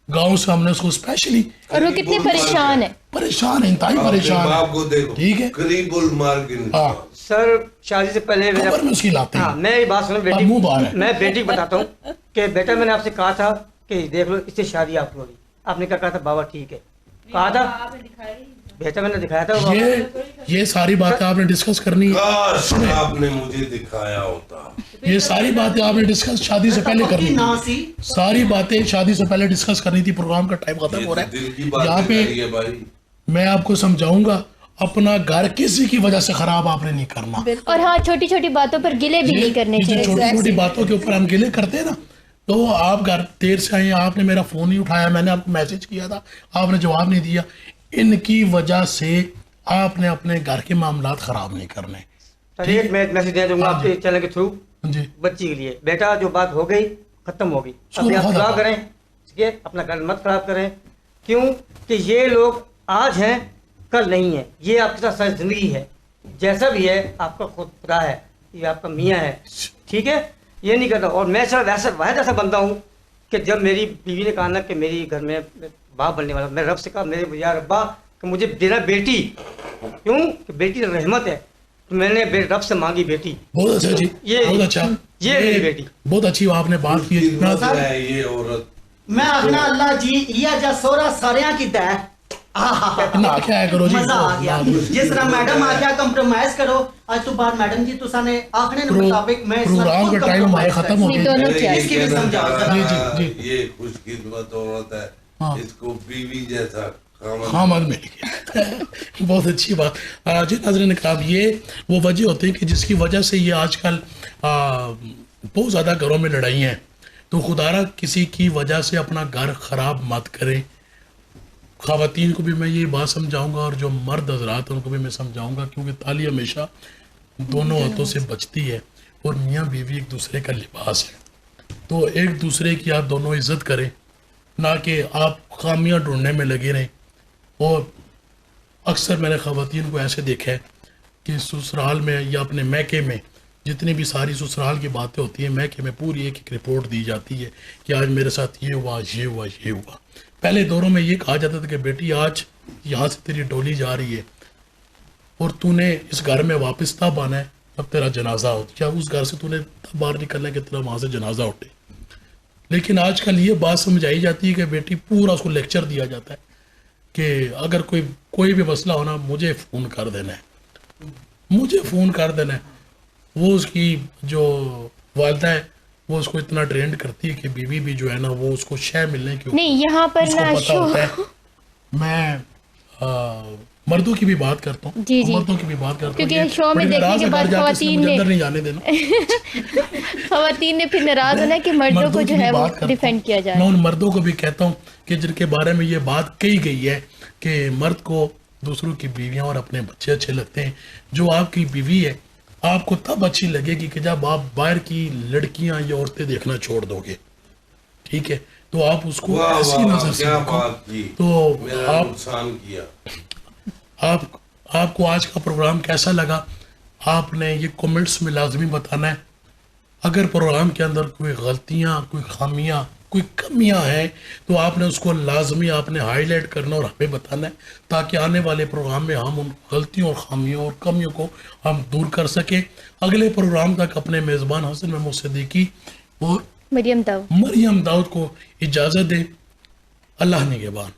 S1: गांव से हमने उसको स्पेशली,
S2: और वो कितने परेशान है।
S1: परेशान है, इंतहाई परेशान
S5: बाप को
S1: है,
S5: देखो,
S1: ठीक है।
S5: करीबुल मार्किन।
S1: हाँ,
S8: सर शादी से पहले
S1: खबर में उसकी लाते
S8: हाँ
S1: हैं।
S8: मैं ये बात सुनो
S1: अब मुंह बाहर है।
S8: बेटी, मैं बेटी को बताता हूँ कि बेटा मैंने आपसे कहा था कि देख लो इससे शादी आपकी होगी। आपने क्या कहा था? बाबा ठीक है कहा था।
S4: आपने दिखाई
S8: बेटा मैंने दिखाया था वो
S1: ये सारी बातें आपने डिस्कस करनी है।
S5: काश आपने मुझे दिखाया होता।
S1: ये सारी बातें आपने डिस्कस शादी से पहले करनी
S3: ना
S1: थी।
S3: सी
S1: सारी बातें शादी से पहले डिस्कस करनी थी। प्रोग्राम का टाइम खत्म
S5: ये
S1: हो रहा
S5: तो दिल की
S1: है।
S5: बात
S1: यहाँ पे
S5: है भाई।
S1: मैं आपको समझाऊंगा, अपना घर किसी की वजह से खराब आपने नहीं करना।
S2: और हाँ, छोटी छोटी बातों पर गिले भी नहीं करने
S1: ये जो
S2: चाहिए।
S1: छोटी छोटी बातों के ऊपर हम गिले करते हैं ना, तो आप घर देर से आए, आपने मेरा फोन नहीं उठाया, मैंने आपको मैसेज किया था, आपने जवाब नहीं दिया। इनकी वजह से आपने अपने घर के मामलात खराब नहीं करने।
S8: सर एक मैं मैसेज दे दूंगा
S1: हाँ जी।
S8: आपके चैनल के थ्रू
S1: जी,
S8: बच्ची के लिए। बेटा जो बात हो गई खत्म होगी, अभी आप
S1: बहुत
S8: दुआ
S1: अच्छा।
S8: करें, ठीक है? अपना घर मत खराब करें। क्यों कि ये लोग आज हैं कल नहीं है, ये आपके साथ सारी जिंदगी है। जैसा भी है आपका खुदा है, ये आपका मियाँ है, ठीक है? ये नहीं करना। और मैं सर वैसा वाहिद ऐसा बंदा हूँ कि जब मेरी बीवी ने कहा ना कि मेरी घर में बाप बनने वाला, मैं रब से कहा मेरे यार रब्बा कि मुझे देना बेटी। क्यों कि बेटी तो रहमत है, तो मैंने रब से मांगी बेटी।
S1: बहुत अच्छा जी,
S8: ये-
S1: बहुत अच्छा।
S8: ये मेरी बेटी।
S1: बहुत अच्छी आपने बात की।
S5: किस्मत
S1: इतना-
S5: है ये औरत।
S3: मैं आखना अल्लाह जी या जा सोरा सारियां की दै
S1: ना क्या है करो जी।
S3: मजा आ गया। जिस तरह मैडम आ गया कंप्रोमाइज करो। आज तो बाद मैडम जी तुसाने आखने के मुताबिक मैं इस
S1: प्रोग्राम का टाइम हमारे खत्म हो
S2: नहीं,
S1: गया।
S2: दोनों
S5: मैंने
S2: क्या
S5: ये
S3: इसकी भी
S5: कहना
S3: समझाओ
S5: चाहा
S3: जरा।
S1: जी, जी, जी।
S5: ये खुशकिस्मत औरत है,
S1: हाँ।
S5: इसको बीवी जैसा
S1: हाँ मत मिल गया। बहुत अच्छी बात। जी नाज़रीन इकराम, ये वो वजह होती है कि जिसकी वजह से ये आजकल बहुत ज़्यादा घरों में लड़ाई हैं। तो खुदारा किसी की वजह से अपना घर ख़राब मत करें। ख़वातीन को भी मैं ये बात समझाऊंगा और जो मर्द हजरात उनको भी मैं समझाऊंगा, क्योंकि ताली हमेशा दोनों हाथों से बचती है और मियाँ बीवी एक दूसरे का लिबास है। तो एक दूसरे की आप दोनों इज्जत करें, ना कि आप खामियां ढूंढने में लगे रहें। और अक्सर मैंने ख़वातीन को ऐसे देखा है कि ससुराल में या अपने मैके में जितनी भी सारी ससुराल की बातें होती हैं, मैके में पूरी एक एक रिपोर्ट दी जाती है कि आज मेरे साथ ये हुआ, ये हुआ, ये हुआ। पहले दौरों में ये कहा जाता था कि बेटी आज यहाँ से तेरी डोली जा रही है और तूने इस घर में वापस तब आना है जब तेरा जनाजा हो, क्या उस घर से तूने तब बाहर निकलना है कि तेरा वहाँ से जनाजा उठे। लेकिन आजकल ये बात समझाई जाती है कि बेटी पूरा उसको लेक्चर दिया जाता है कि अगर कोई भी मसला होना मुझे फ़ोन कर देना है, मुझे फ़ोन कर देना है। वो उसकी जो वालदा है वो उसको इतना ट्रेंड करती है कि बीवी भी जो है ना वो उसको शय मिलने की
S2: नहीं यहाँ पर
S1: उसको
S2: ना
S1: पता
S2: शो
S1: होता है। मैं मर्दों की भी बात करता हूँ,
S2: जी, जी।
S1: मर्दों की भी बात करता हूँ
S2: क्योंकि शो में
S1: बड़ी
S2: देखने
S1: नाराज़
S2: के
S1: है,
S2: बाद
S1: घर जाके इसने
S2: ख़वातीन
S1: मुझे
S2: ने
S1: अंदर नहीं जाने देना।
S2: ख़वातीन ने फिर नाराज होना कि मर्दों को
S1: की
S2: जो
S1: भी
S2: है वो
S1: बात करता हूँ।
S2: डिफेंड किया जाए।
S1: मैं उन मर्दों को भी कहता हूँ कि जिनके बारे में ये बात कही गई है कि मर्द को दूसरों की बीवियां और अपने बच्चे अच्छे लगते हैं। जो आपकी बीवी है आपको तब अच्छी लगेगी कि जब आप बाहर की लड़कियां या औरतें देखना छोड़ दोगे, ठीक है? तो आप उसको
S5: वाह
S1: ऐसी
S5: वाह
S1: नजर से
S5: क्या
S1: देखो।
S5: बात की,
S1: तो
S5: मेरा
S1: आप
S5: नुकसान किया।
S1: आपको आज का प्रोग्राम कैसा लगा आपने ये कमेंट्स में लाजमी बताना है। अगर प्रोग्राम के अंदर कोई गलतियां, कोई खामियां, कोई कमियां हैं तो आपने उसको लाजमी आपने हाईलाइट करना और हमें बताना है ताकि आने वाले प्रोग्राम में हम उन गलतियों और खामियों और कमियों को हम दूर कर सकें। अगले प्रोग्राम तक अपने मेज़बान हसन महमूद सिद्दीकी और
S2: मरियम दाऊद
S1: मरियम दाऊद को इजाज़त दें। अल्लाह निगहबान।